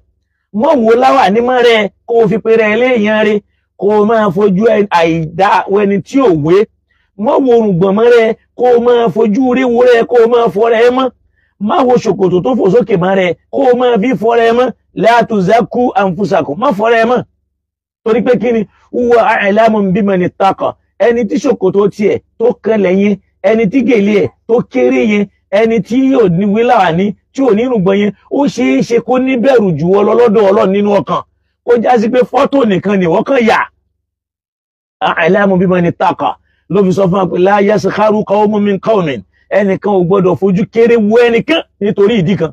Mọ́ wo láwà ní mọ́ rẹ kó fi pèrè ẹlẹ́yìn rẹ, kó máa fojú àìdá wẹni tí ò wé. Mọ́ wo orùngbọ̀n mọ́ rẹ kó máa fojú ríwo rẹ kó máa fọ́ra ẹ mọ́. Má wo ṣòkòtò tó fò sókè mọ́ rẹ kó máa bí fọ́ra ẹ mọ́. La tuzakku anfusakum, má fọ́ra ẹ mọ́. Torí pé kí ni huwa a'lamu biman ittaqa, ẹni tí ṣòkòtò tiẹ̀ tó kanlẹ̀ yẹn, ẹni tí gèlè ẹ̀ tó kéré yẹn, ẹni tí yóò ní wíláwà ní tí ò ní rùgbọ́n yẹn, ó ṣeé ṣe kó ní bẹ̀rù jù ọ lọ́dọ̀ Ọlọ́run nínú ọkàn, kó já sí pé fọ́tò nìkan ni wọ́n kàn yà. A'lamu biman ittaqa ló fi sọ fún wa pé la yaskharu qawmun min qawmin, ẹnìkan ò gbọdọ̀ fojú kéré wo ẹnìkan nítorí ìdí kan.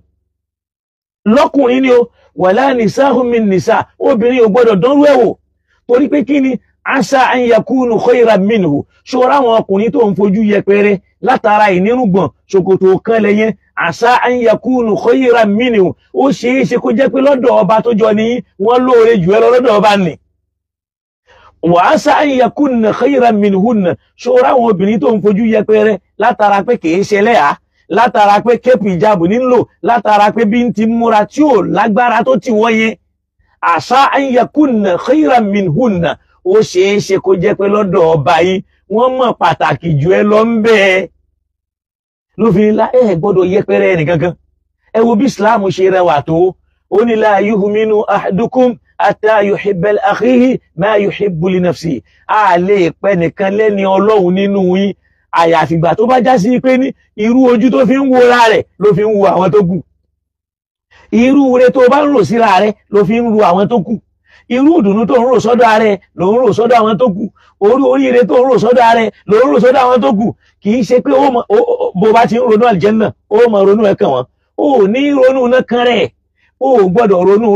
Lọ́kùnrin ni o, wala nisa'un min nisa', obìnrin ò gbọdọ̀ dánrú ẹ̀ wò, torí pé kí ni asa an yakunu khayran minhu. Ṣọ́ra àwọn ọkùnrin tó ń fojú yẹpẹrẹ látara ìnírùngbọ̀n ṣòkòtò kan lẹ́yìn, asa an yakunu khayran minhu, ó ṣeé ṣe kó jẹ́ pé lọ́dọ̀ ọba tó jọ ní wọ́n lóore jù ẹ lọ lọ́dọ̀ ọba nì. Wa asa an yakunna khayran minhunna, ṣọ́ra àwọn obìnrin tó ń fojú yẹpẹrẹ látara pé kìí ṣe lẹ́yà, látara pé kéèpù ìjáàbù nílò, látara pé bí ń ti múra tí ò lágbára tó ti wọ́n yẹn. Asa an yakunna khayran minhunna, ó ṣeé ṣe kó jẹ́ pé lọ́dọ̀ ọba yìí wọ́n mọ̀ pàtàkì jù ẹ lọ ń bẹ́ẹ̀. Ló fi ńlá gbọ́dọ̀ yẹpẹrẹ ẹnì kankan. Ẹ wo bí Islam ṣe rẹwà tó, ó ní la yu'minu ahadukum hatta yuhibba li akhihi ma yuhibbu li nafsihi. A lè pẹ́ nìkan lẹ́ni Ọlọ́run nínú yín àyàfìgbà tó bá já sí pé ní irú ojú tó fi ń wo ra rẹ̀ ló fi ń wo àwọn tó kù. Irú ire tó bá ń rò síra rẹ̀ ló fi ń ro àwọn tó kù. Irú ìdùnnú tó ń rò sọ́dọ̀ rẹ̀ ló ń rò sọ́dọ̀ àwọn tó kù. Oríire tó ń rò sọ́dọ̀ rẹ̀ ló ń rò sọ́dọ̀ àwọn tó kù. Kì í ṣe pé bó bá ti ń ronú àlìjẹ́nnà ó mọ ronú ẹ̀kan wọn. Ó ní ronú náà kan rẹ̀. Ó gbọ́dọ̀ ronú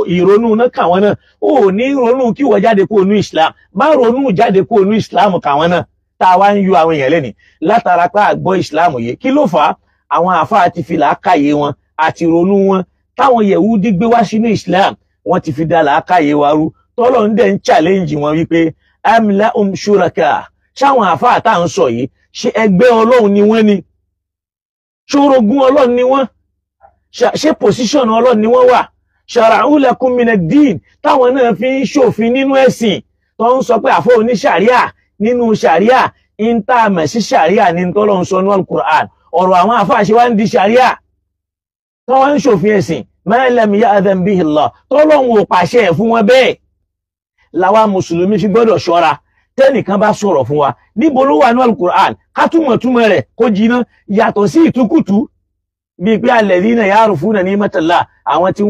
ìronú náà kàn wọ́n náà. Ó ní ronú kí wọ́n jáde kó nú Islam. Má ronú jáde kó nú Islam kàn wọ́n náà. Tá a wá ń yọ àwọn èèyàn lẹ́ni látara pé àgbọ́ Islam yìí. Kí ló fà á? Àwọn àfáà ti fi làákàyè wọn àti ronú wọn táwọn Yẹ̀húdí gbé wá sínú Islam, wọ́n ti fi dá làákàyè wa rú. Tọ́lọ̀ ń dẹ̀ ń challenge wọn wípé am lahum shuraka, ṣáwọn àfáà tá à ń sọ yìí ṣe ẹgbẹ́ Ọlọ́run ni wọ́n ni, ṣorogún Ọlọ́run ni wọ́n, ṣe position Ọlọ́run ni wọ́n wà. Shara'u lakum minad-din, táwọn náà fi ń ṣòfin nínú ẹ̀sìn tó ń sọ pé àfọ́ oní ṣàríà nínú ṣàríà ń tá a mọ̀ sí ṣàríà ní tọ́lọ̀ ń sọ ní Al-Qur'an. Ọ̀rọ̀ àwọn àfáà ṣe wá ń di ṣàríà tó wá ń ṣòfin ẹ̀sìn ma lam ya'dhan bihi Allah, tọ́lọ́hun ò pàṣẹ ẹ̀ fún wọn bẹ́ẹ̀. Làwa mùsùlùmí fi gbọ́dọ̀ ṣọ́ra tẹ́nìkan bá sọ̀rọ̀ fún wa níbo ló wà ní Al-Qur'an ká túmọ̀ rẹ̀ kó jiná, yàtọ̀ sí ìtukùtù bíi pé alladhina ya'rifuna ni'matallah, àwọn tí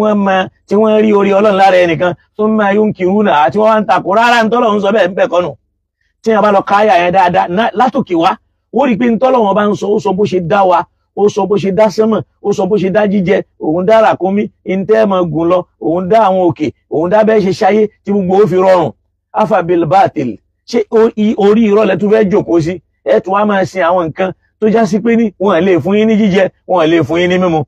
wọ́n rí orí Ọlọ́run lára ẹnìkan thumma yunkiruna àti wọ́n ń takò rárá ntọ́lọ́hun sọ bẹ́ẹ̀ ń bẹ̀ kọ́nù. Tí wọ́n bá lọ káyà yẹn dáadáa látòkè wá, ó rí pé ntọ́lọ́hun bá ń sọ, ó sọ bó ṣe dá wa, ó sọ bó ṣe dá sánmọ̀, ó sọ bó ṣe dá jíjẹ, òun dá ràkúnmí ìntẹ́ mọ̀ gùn lọ, òun dá àwọn òkè, òun dá bẹ́ẹ̀ ṣe ṣayé tí gbogbo ó fi rọrùn. Afabil batil, ṣé orí irọ́ lẹ tún fẹ́ jókòó sí? Ẹ tún wá máa sin àwọn nǹkan tó já sí pé ní wọn lè fún yín ní jíjẹ, wọn lè fún yín ní mímu.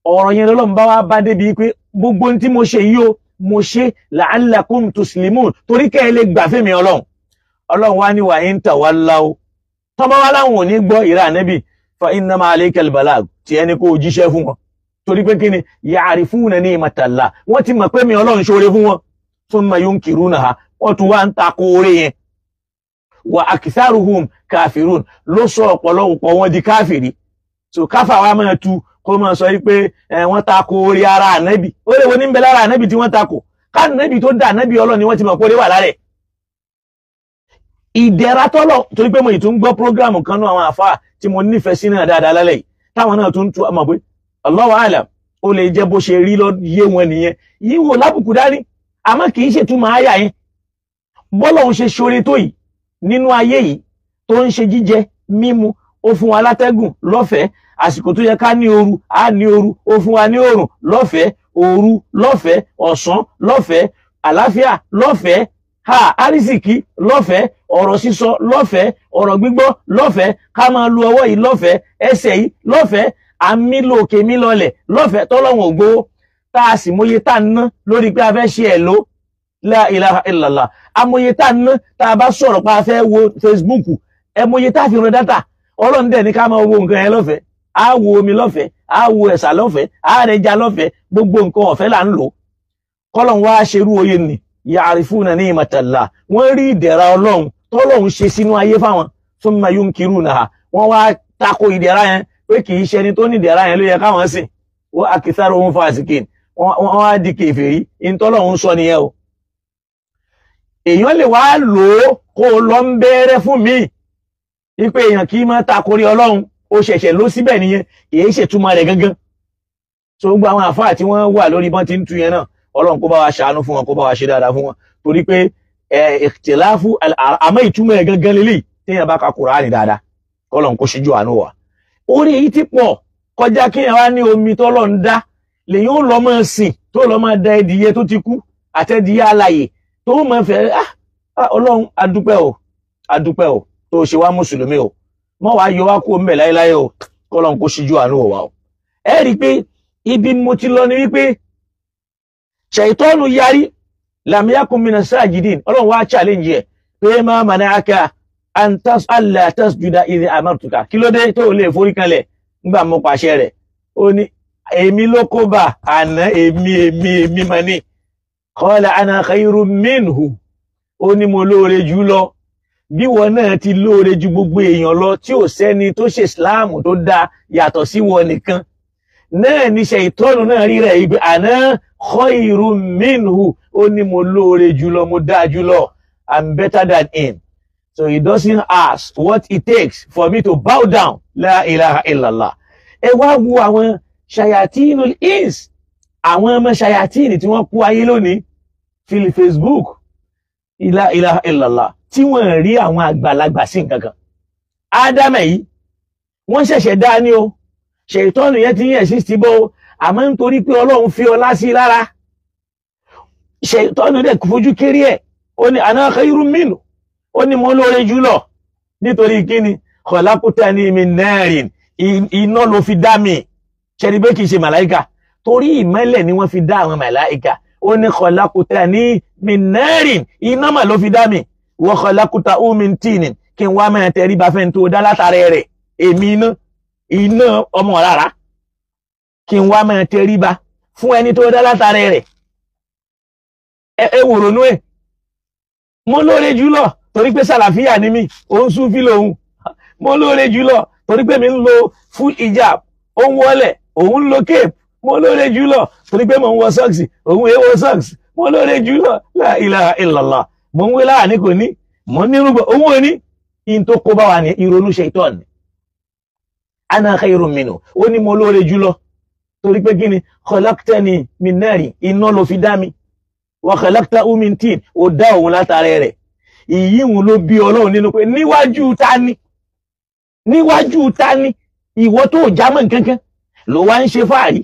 Ọ̀rọ̀ yẹn lọ́lọ́run bá wá bá débi pé gbogbo tí mo ṣe yìí o, mo ṣe la'allakum tuslimun, torí kẹ́ ẹ lè gbà fẹ́mi Ọlọ́run. Ọlọ́run wá ní wa in tawallaw, tọ́mọ́ wá láwọn ò ní gbọ́ ìrà Ànábì fa innama alaykal balag, tí ẹni kó jíṣẹ́ fún wọn. torí pé kíni ya'rifuna ni'matallah wọ́n ti mọ̀ pé mi Ọlọ́run ṣoore fún wọn thumma yunkirunaha wọ́n tún wá ń tako oore yẹn wa aktharuhum kafirun ló sọ ọ̀pọ̀lọpọ̀ wọn di káfìrí so káfà wa máa tu kó máa sọ pé wọ́n tako oore ara ànábì oore wo ní ń bẹ lára ànábì tí wọ́n tako ká ànábì tó dá ànábì Ọlọ́run ni wọ́n ti mọ̀ pé oore wà lára ẹ̀ ìdẹ̀ra tọ́lọ̀ torí pé mo ì tún gbọ́ prógrámù kan náà àwọn àfáà tí mo nífẹ̀ẹ́ sí náà dáadáa lálẹ́ yìí táwọn náà tún tú àmọ̀ pé Allahu a'lam ó lè jẹ́ bó ṣe rí lọ yé wọn nìyẹn yìí wò lábùkù dání àmọ́ kì í ṣe túmọ̀ àyà yẹn bọ́lọ̀ ń ṣe ṣoore tó yìí nínú ayé yìí tó ń ṣe jíjẹ mímu ó fún wa látẹ́gùn lọ́fẹ̀ẹ́ àsìkò tó yẹ ká ní ooru á ní ooru ó fún wa ní oòrùn lọ́fẹ̀ẹ́ ooru lọ́fẹ̀ẹ́ ọ̀sán lọ́fẹ̀ẹ́ àlàáfíà lọ́fẹ̀ẹ́ àrísìkí lọ́fẹ̀ẹ́ ọ̀rọ̀ sísọ lọ́fẹ̀ẹ́ ọ̀rọ̀ gbígbọ́ lọ́fẹ̀ẹ́ ká máa lu ọwọ́ yìí lọ́fẹ̀ẹ́ ẹsẹ̀ yìí lọ́fẹ̀ẹ́ àmìlò òkè mi lọlẹ̀ lọ́fẹ̀ẹ́ tọ́lọ́wọ̀n ògbówó tá a sì mọye tá a ná lórí pé a fẹ́ ṣe ẹ̀ ló la ilaha illallah amọye tá a ná tá a bá sọ̀rọ̀ pé a fẹ́ wo Facebook ẹ mọye tá a fi rán dátà Ọlọ́run dẹ̀ ní ká máa wo nǹkan yẹn lọ́fẹ̀ẹ́ á wo omi lọ́fẹ̀ẹ́ á wo ẹ̀sà lọ́fẹ̀ẹ́ á rẹja lọ́fẹ̀ẹ́ gbogbo nǹkan ọ̀fẹ́ là ń lò kọ́lọ́n wá ṣerú oyè nì ya'rifuna ni'matallah wọ́n rí ìdẹ̀ra Ọlọ́run tọ́lọ́run ṣe sínú ayé fáwọn thumma yunkirunaha wọ́n wá tako ìdẹ̀ra yẹn pé kì í ṣe ẹni tó ní ìdẹ̀ra yẹn ló yẹ káwọn sìn wa aktharuhum fasikin wọ́n wá di kèfèrí ìtọ́lọ́run sọ nìyẹn o èèyàn lè wá lò ó kó lọ ń bẹ̀rẹ̀ fún mi wípé èèyàn kì í máa takorí Ọlọ́run ó ṣẹ̀ṣẹ̀ ló síbẹ̀ nìyẹn èyí ṣètúmọ̀ rẹ̀ gangan so gbogbo àwọn àfáà tí wọ́n wà lórí bọ́n ti ń tu yẹn náà Ọlọ́run kó bá wa ṣàánú fún wọn kó bá wa ṣe dáadáa fún wọn torí pé ìkhtilafu àmọ́ ìtumọ̀ ẹ̀ gangan lélẹ̀ téèyàn bá ka Kùránì dáadáa Ọlọ́run kó ṣíjú àánú wa orí èyí ti pọ̀ kọjá kéèyàn wá ní omi tọ́lọ́run dá lèyìn ó lọ máa sìn tó lọ máa da ẹdìyẹ tó ti kú àtẹdìyẹ alààyè tó máa fẹ́ Ọlọ́run adúpẹ́ o tó ṣe wá mùsùlùmí o mọ́ wàá yọ wá kó ń bẹ̀ láéláé o Ọlọ́run kó ṣíjú àánú wa o ẹ rí i pé ibi mo ti lọ ni wípé ṣàìtọ́nù yarí lam yakun mina sajidin Ọlọ́run wá challenge ẹ̀ pé ma mana'aka an alla tasjuda idh amartuka kí ló dé tó lè forí kanlẹ̀ nígbà mo pàṣẹ rẹ̀ ó ní èmi ló kó bá àná èmi mà ní qala ana khayrun minhu ó ní mo lóore jù lọ bí wọn náà ti lóore ju gbogbo èèyàn lọ tí ò sẹ́ni tó ṣe Islam tó dá yàtọ̀ sí wọn nìkan náà ní ṣàìtọ́nù náà rí rẹ̀ ìgbé àná khayrun minhu ó ní mo lóore jùlọ mo dá jùlọ I'm better than him so he doesn't ask what it takes for me to bow down la ilaha illallah ẹ wá wo àwọn shayatinul ins àwọn ọmọ shayatini tí wọ́n kú ayé lónìí fili Facebook la ilaha illallah tí wọ́n rí àwọn àgbàlagbà sí nǹkan kan Ádámù yìí wọ́n ṣẹ̀ṣẹ̀ dá ní o ṣètọ́nù yẹn ti yẹ̀ sí ti bọ́ àmọ́ nítorí pé Ọlọ́run fi ọlá sí lára ṣètọ́nù dẹ̀ fojú kéré ẹ̀ ó ní ana khayrun minhu ó ní mo lóore jùlọ nítorí kíni khalaqtani min narin iná ló fi dá mi ṣẹ́ni pé kìí ṣe màláìka torí ìmọ́lẹ̀ ni wọ́n fi dá àwọn màláìka ó ní khalaqtani min narin iná mà ló fi dá mi wa khalaqtahu min tinin kí n wá máa tẹrí ba fẹ́ tó dá látàrí rẹ̀ èmi iná ọmọ rárá kí n wá máa tẹrí ba fún ẹni tó dá látàrí rẹ̀ ẹ wò ronú ẹ̀ mo lóore jùlọ torí pé sàlàfíà ni mí òun súnfí lòun mo lóore jùlọ torí pé mi ń lo full hijab ó ń wọlẹ̀ òun ń lo cape mo lóore jùlọ torí pé mo ń wọ socks òun èèwọ̀ socks mo lóore jùlọ la ilaha illallah mo ń wé láàánú kò ní mo ní rúgbọ òun ò ní in tó kó bá wà ní ìrònú ṣaitan ni ana khayrun minhu ó ní mo lóore jùlọ torí pé kíni khalaqtani min nari iná ló fi dá mi wa khalaqtahu min tin ó dá òun látàrí rẹ̀ ìyíhun ló bí Ọlọ́run nínú pé níwájú ta ni ìwọ tó jámọ́ nǹkankan ló wá ń ṣe fàárí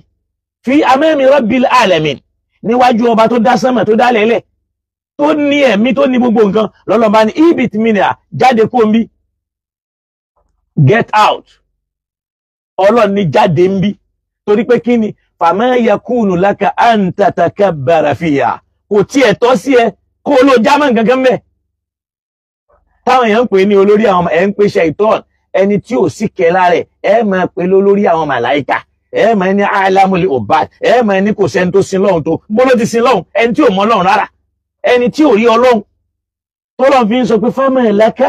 fi amami rabbil alamin níwájú ọba tó dá sánmà tó dá lẹ́lẹ̀ tó ní ẹ̀mí tó ní gbogbo nǹkan lọ́lọ́ba ní ibit minia jáde kó ń bí get out Ọlọ́run ní jáde ń bí torí pé kí ni fama yakunu laka an tatakabbara fiha kò tiẹ̀ tọ́ sí ẹ kó ló jámọ́ nǹkankan mẹ́ táwọn èèyàn ń pè ní olórí àwọn ẹ̀ ń pè ṣaitan ẹni tí ò sí kẹlá rẹ̀ ẹ máa pè lólórí àwọn màláìkà ẹ máa ní alamul ubad, ẹ máa ní kò sẹ́ni tó sin lọ́hun tó bọ́lọ́ ti sin lọ́hun, ẹni tí ò mọ Ọlọ́run rárá, ẹni tí ò rí Ọlọ́run tó lọ́n fi ń sọ pé fama laka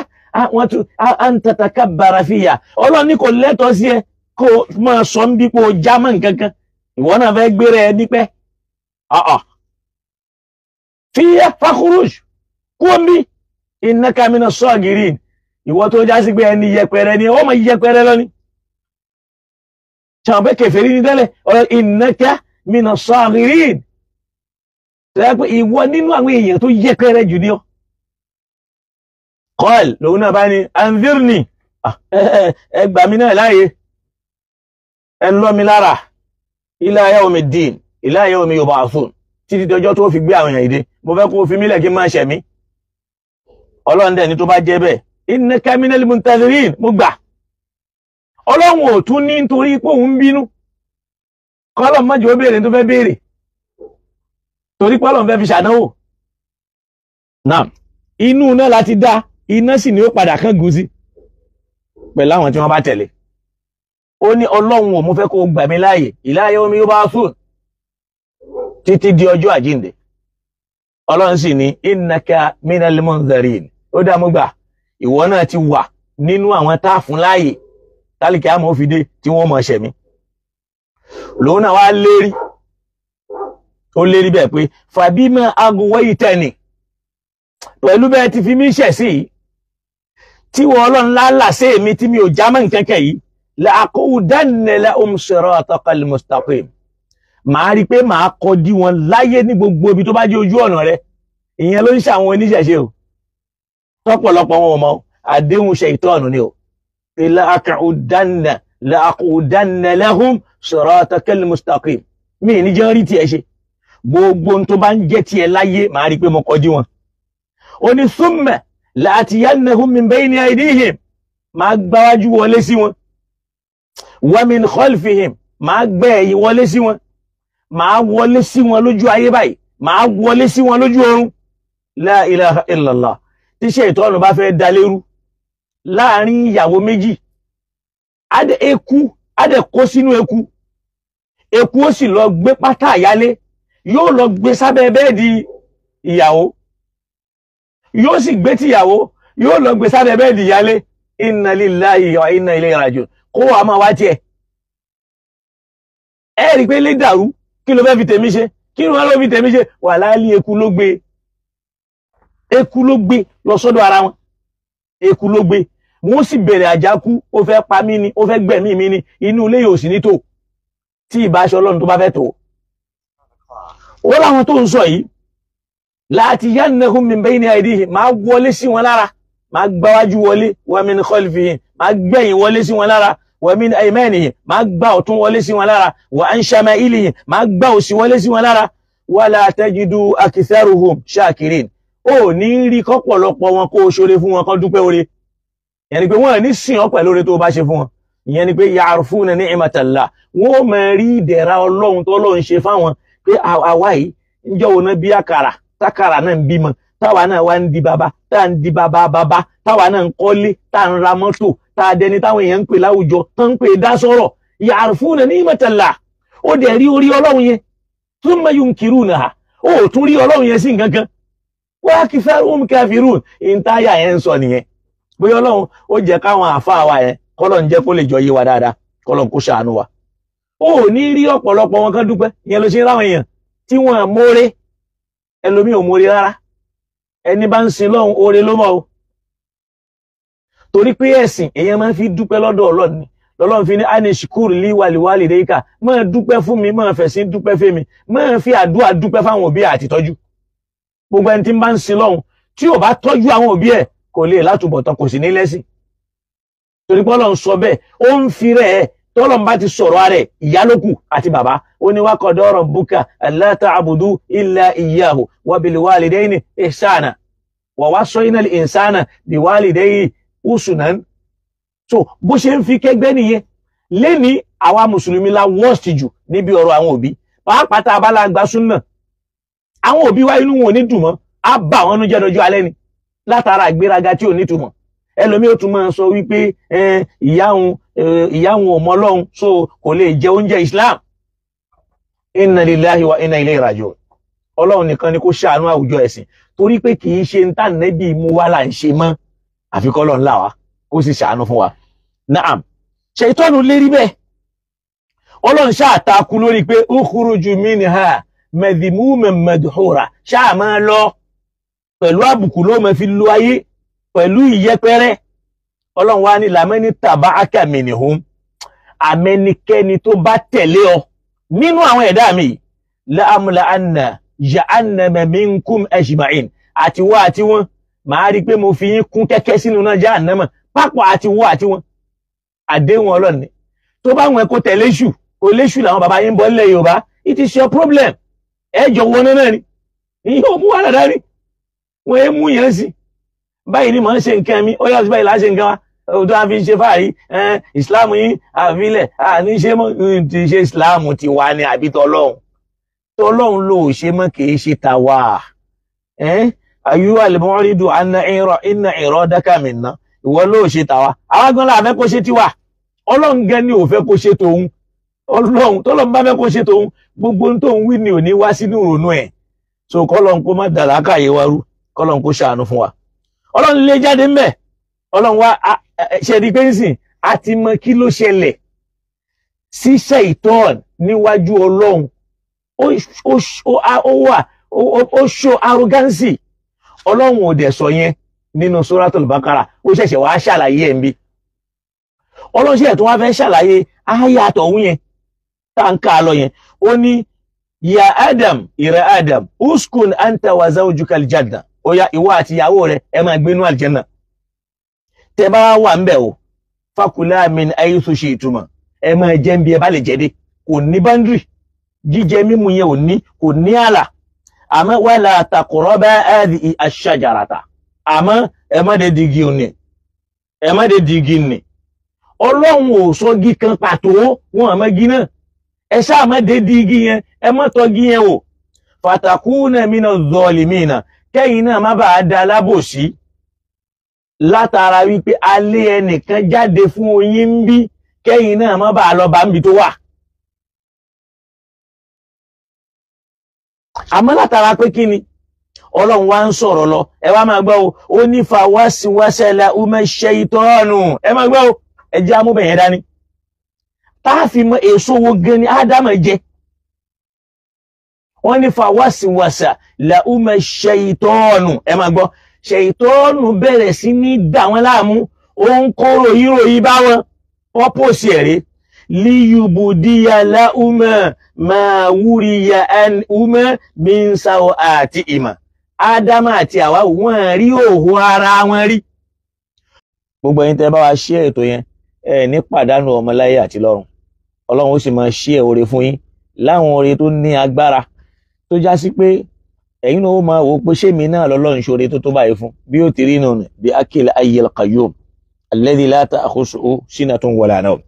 an tatakabbara fiya. Ọlọ́run ní kò lẹ́tọ̀ọ́ sí ẹ kó máa sọ ń bí kó jámọ́ nǹkan kan, ìwọ náà fẹ́ gbére ẹ dípẹ́. Fiya fakhruj, kúrò ń bí, innaka mina sagirin, ìwọ tó já sí pé ẹni yẹpẹrẹ ni ó máa yẹpẹrẹ lọ ni. Ṣàwọn pé kèfèrí ní tẹ́lẹ̀, ọ̀rọ̀ innaka mina sagirin, tẹ́lẹ̀ pé ìwọ nínú àwọn èèyàn tó yẹpẹrẹ jù ní ọ. Qal, lòun náà bá ní anzirni, ẹ gbà mí náà láàyè, ẹ lọ́ mi lára, ila yawmiddin, ila yawmi yub'athun, títí dọjọ́ tó fi gbé àwọn èèyàn ìdè, mo fẹ́ kó fi mílẹ̀ kí n máa ṣẹ̀mí. Ọlọ́run dẹ̀ ní tó bá jẹ́ bẹ́ẹ̀, innaka minal muntazirin, mo gbà. Ọlọ́run ò tún ní nítorí pé òun ń bínú kọ́lọ̀ mọ́jọ́ ó béèrè tó fẹ́ béèrè, torí pé Ọlọ́run fẹ́ fi ṣàdánwò. Náà inú náà láti dá, iná sì ni ó padà kán gùn sí pẹ̀lú àwọn tí wọ́n bá tẹ̀lé. Ó ní Ọlọ́run ò, mo fẹ́ kó gbà mí láàyè ila yawmi yub'athun, títí di ọjọ́ àjíǹde. Ọlọ́run sì ní innaka minal munzirin, ó dá mo gbà, ìwọ náà ti wà nínú àwọn tá fún láàyè tálíkì àmọ́ ó fi dé tí wọ́n mọ̀ ṣẹ̀mí. Lòun náà wá lérí, ó lérí bẹ́ẹ̀ pé fabima aghwaytani, pẹ̀lú bẹ́ẹ̀ ti fi mí ṣẹ̀ sí yìí, tí wọ́n Ọlọ́run lálà sí èmi tí mi ò já mọ́ nǹkan kan yìí, la'aqudanna lahum siratakal mustaqim, màá rí pé màá kọjú wọn láyé ní gbogbo ibi tó bá jẹ́ ojú ọ̀nà rẹ̀. Ìyẹn ló ń ṣàwọn oníṣẹ̀ṣe o, tọ́pọ̀lọpọ̀ wọn ò mọ̀, àdéhùn Ṣaitọ́ọ̀nù ni o. la'aqudanna lahum siratakal mustaqim, mi ní jẹ́ rí tiẹ̀ ṣe, gbogbo tó bá ń jẹ́ tiẹ̀ láyé màá rí pé mo kọjú wọn. Ó ní thumma la'atiyannahum min bayni aydihim, màá gbáwájú wọlé sí wọn, wa min khalfihim, màá gbẹ́ ẹ̀yìn wọlé sí wọn, màá wọlé sí wọn lójú ayé báyìí, màá wọlé sí wọn lójú ọ̀run. La ilaha illallah. Tí Ṣaitọ́ọ̀nù bá fẹ́ dá lérú láàrin ìyàwó méjì, adẹ kó sínú eku ó sì lọ gbé pátá àyálé, yóò lọ gbé sábẹ́ bẹ́ẹ̀dì ìyàwó, yóò sì gbé tìyàwó, yóò lọ gbé sábẹ́ bẹ́ẹ̀dì ìyálé. Inna lillahi wa inna ilayhi raji'un, kó wà máa wá tiẹ̀. Ẹ rí pé lé dàrú, kí ló fẹ́ fi tèmi ṣe, kí ló fẹ́ fi tèmi ṣe, wà láàlí eku ló gbé lọ sọ́dọ̀ ara wọn, eku ló gbé, wọ́n sì bẹ̀rẹ̀ àjákú, ó fẹ́ pa mí ni, ó fẹ́ gbẹ̀mí mi ni, inú ilé yóò sì ní tò, tí ìbáṣọ Ọlọ́run tó bá fẹ́ tò. Ó láwọn tó ń sọ yìí, la'atiyannahum min bayni aydihim, máa wọlé sí wọn lára, máa gbáwájú wọlé, wa min khalfihim, máa gbẹ̀yìn wọlé sí wọn lára, wa min aymanihim, máa gbá ọ̀tún wọlé sí wọn lára, wa an shama'ilihim, máa gbá òsì wọlé sí wọn lára, wala tajidu aktharuhum shakirin. Ó ní rí kọ́pọ̀lọpọ̀ wọn kó ṣoore fún wọn kan dúpẹ́ oore. Ìyẹn ni pé wọ́n ní sìn ọ́ pẹ̀lú oore tó bá ṣe fún wọn. Ìyẹn ni pé ya'rifuna ni'matallah, wọ́n máa rí ìdẹ̀ra Ọlọ́run tó Ọlọ́run ṣe fáwọn, pé àwa yìí ńjọ́ wo náà bí àkàrà, tákàrà náà ń bímọ, táwa náà wá ń di bàbá, tá ń di bàbá bàbá, táwa náà ń kọ́lé, tá ń ra mọ́tò, tá a dẹni táwọn èèyàn ń pè láwùjọ, tó ń pè dá sọ̀rọ̀. Ya'rifuna ni'matallah, ó dẹ̀ rí orí Ọlọ́run yẹn, thumma yunkirunaha, ó tún rí Ọlọ́run yẹn sí nǹkan kan. Wa aktharuhum kafirun, ìntáyà yẹn ń sọ nìyẹn. Bóyá Ọlọ́run ó jẹ́ káwọn àfáà wa yẹn, kọ́lọ́run jẹ́ kó lè jọ yé wa dáadáa, kọ́lọ́run kó ṣàánú wa. Ó ní rí ọ̀pọ̀lọpọ̀ wọn kan dúpẹ́, ìyẹn ló ṣe ń ráwọn èèyàn tí wọ́n mórè, ẹlòmíì ò mórè rárá. Ẹni bá ń sin lọ́hun oore ló mọ̀ o. Torí pé ẹ̀sìn èèyàn máa ń fi dúpẹ́ lọ́dọ̀ Ọlọ́run ni. Lọ́lọ́run fi ní anishkur li wa liwalidayka, máa dúpẹ́ fún mi, máa fẹ̀sìn dúpẹ́ fẹ́mi, máa fi àdúrà dúpẹ́ fáwọn òbí àti tọ́jú. Gbogbo ẹni tí ń bá ń sin lọ́hun tí ò bá tọ́jú àwọn òbí ẹ̀ kò lè látúbọ̀tán, kò sì ní lẹ́sìn. Torí pé Ọlọ́run sọ bẹ́ẹ̀, ó ń fi rẹ̀ tọ́lọ́run bá ti sọ̀rọ̀ rẹ̀ ìyá ló kù àti bàbá. Ó ní wa qada rabbuka alla ta'budu illa iyyahu wa bil walidayni ihsana wa wassayna al insana bi walidayhi husnan. So bó ṣe ń fi kẹ́gbẹ́ nìyẹn. Lẹ́ni àwa mùsùlùmí la worst jù níbi ọ̀rọ̀ àwọn òbí, pàápàá tá a bá la gba súnnà. Àwọn òbí wa inú wọn ò ní dùn mọ́, á bà wọ́n nú jẹ́ dọjọ́ alẹ́ ni, látara ìgbéraga tí ò ní túmọ̀. Ẹlòmí ó tún máa sọ wípé ìyá òun ìyá wọn ò mọ Ọlọ́run so kò lè jẹ oúnjẹ Islam. Inna lillahi wa inna ilayhi raji'un. Ọlọ́run nìkan ni kó ṣàánú àwùjọ ẹ̀sìn torí pé kì í ṣe ń tà nẹ́bí mú wá là ń ṣe mọ́ àfi k'Ọlọ́run là wá kó sì ṣàánú fún wa. Naam, ṣètọ́nù lérí bẹ́ẹ̀ Ọlọ́run ṣàtakú lórí pé ukhruju minha madhmuman madhura ṣáà máa lọ pẹ̀lú àbùkù ló máa fi lo ayé pẹ̀lú ìyẹpẹrẹ. Ọlọ́run wá ní lamani taba'aka minhum, àmẹ́nikẹ́ni tó bá tẹ̀lé ọ nínú àwọn ẹ̀dá mi la'amla'anna jahannama minkum ajma'in, àti wọ́ àti wọ́n máa rí pé mo fi yín kún kẹ́kẹ́ sínú náà jahannama papọ̀ àti wọ́ àti wọ́n. Àdéhùn Ọlọ́run ni tó bá wọn kó tẹ̀lé ṣù kò léṣù làwọn bàbá yín bọ́ nílẹ̀ Yorùbá, it is your problem. Ẹjọ́ wọn náà ni ìyẹn ò mú wà dáadáa rí wọn é mú yẹn sí báyìí ni mò ń ṣe nǹkan mi ó yàtọ̀ báyìí láṣẹ nǹkan wa tó a fi ṣe fáàrí ìsìláàmù yín àfilẹ̀ àní ṣe mọ́ ti ṣe ìsìláàmù ti wà ní àbí tọlọ́hun tọlọ́hun ló ṣe mọ́ kì í ṣe tàwa ayúwà lè mọ́ rí dùn iná iradaka minna ìwọ ló ṣe tàwa àwọn gan la fẹ́ kó ṣe tiwa Ọlọ́run gan ni ò fẹ́ kó ṣe tòun Ọlọ́run tọ́lọ́run bá fẹ́ kó ṣe tòun gbogbo tó ń wí ni ò ní wá sínú ìrònú ẹ̀ so kọ́lọ́run kó má dàrá káyé wa rú kọ́lọ́run kó ṣàánú fún wa. Ọlọ́run lè jáde ńbẹ̀ Ọlọ́run wá ṣẹ̀dí pé ń sìn àti mọ kí ló ṣẹlẹ̀ sí Ṣáítánì níwájú Ọlọ́run ó ṣó arrogancy. Ọlọ́run ò dẹ̀ sọ yẹn nínú Suratul Baqara ó ṣẹ̀ṣẹ̀ wá ṣàlàyé ẹ̀ ń bí. Ọlọ́run ṣẹ̀ tó wá fẹ́ ṣàlàyé ááyà tọ̀hún yẹn tá ń ká lọ yẹn ó ní ya Adam ìrẹ Adam uskun anta wa zawjuka aljanna ó yá ìwọ àti ìyàwó rẹ ẹ máa gbénú aljanna tẹ́ bá wà ńbẹ̀ o fakula min aythu shi'tuma ẹ máa jẹ bí ẹ bá lè jẹ dé kò ní boundary jíjẹ mímu yẹn kò ní àlà àmọ́ wala taqraba hadhihi ash-shajarata àmọ́ ẹ má dé digi òní ẹ má dé digi ní Ọlọ́run ò sọ igi kan pàtó wọn àmọ́ igi náà ẹ ṣáà má dé digi yẹn ẹ má tọ́ igi yẹn o fatakuna mina zolimina kẹ́yìn náà má bàa da alábòsí látara wípé alẹ́ ẹnìkan jáde fún oyin ń bí kẹ́yìn náà má bàa lọ bá ń bi tó wà. Àmọ́ látara pé kí ni Ọlọ́run wá ń sọ̀rọ̀ lọ ẹ wá máa gbọ́ o ó ní fa wasiwasa lahuma shaytanu ẹ máa gbọ́ o ẹ jẹ́ amúbẹ̀yẹn dání táàfin mọ èso wo gan ni Ádámà jẹ wọ́n ní fa wasiwasa lahuma shaytanu ẹ máa gbọ́ Ṣáítánù bẹ̀rẹ̀ sí ní dà wọ́n láàmú ó ń kó ròyìnròyìn bá wọn pọ́pọ́sì ẹ̀rẹ́ liyubudiya lahuma ma wuriya anhuma min sawatihima Ádámà àti Háwà wọ́n rí òhò ara wọn rí. Gbogbo ẹ̀yin tẹ́ bá wa ṣe ètò yẹn ẹ ní pàdánù ọmọláyé àti lọ́run Ọlọ́run ó sì máa ṣe oore fún yín láwọn oore tó ní agbára tó já sí pé ẹ̀yin náà ó máa wò pé ṣé mi náà lọ́lọ́run ṣoore tó báyìí fún bí ó ti rí nù bí akil ayyil qayyum alladhi la ta'khusuhu sinatun wala nawm.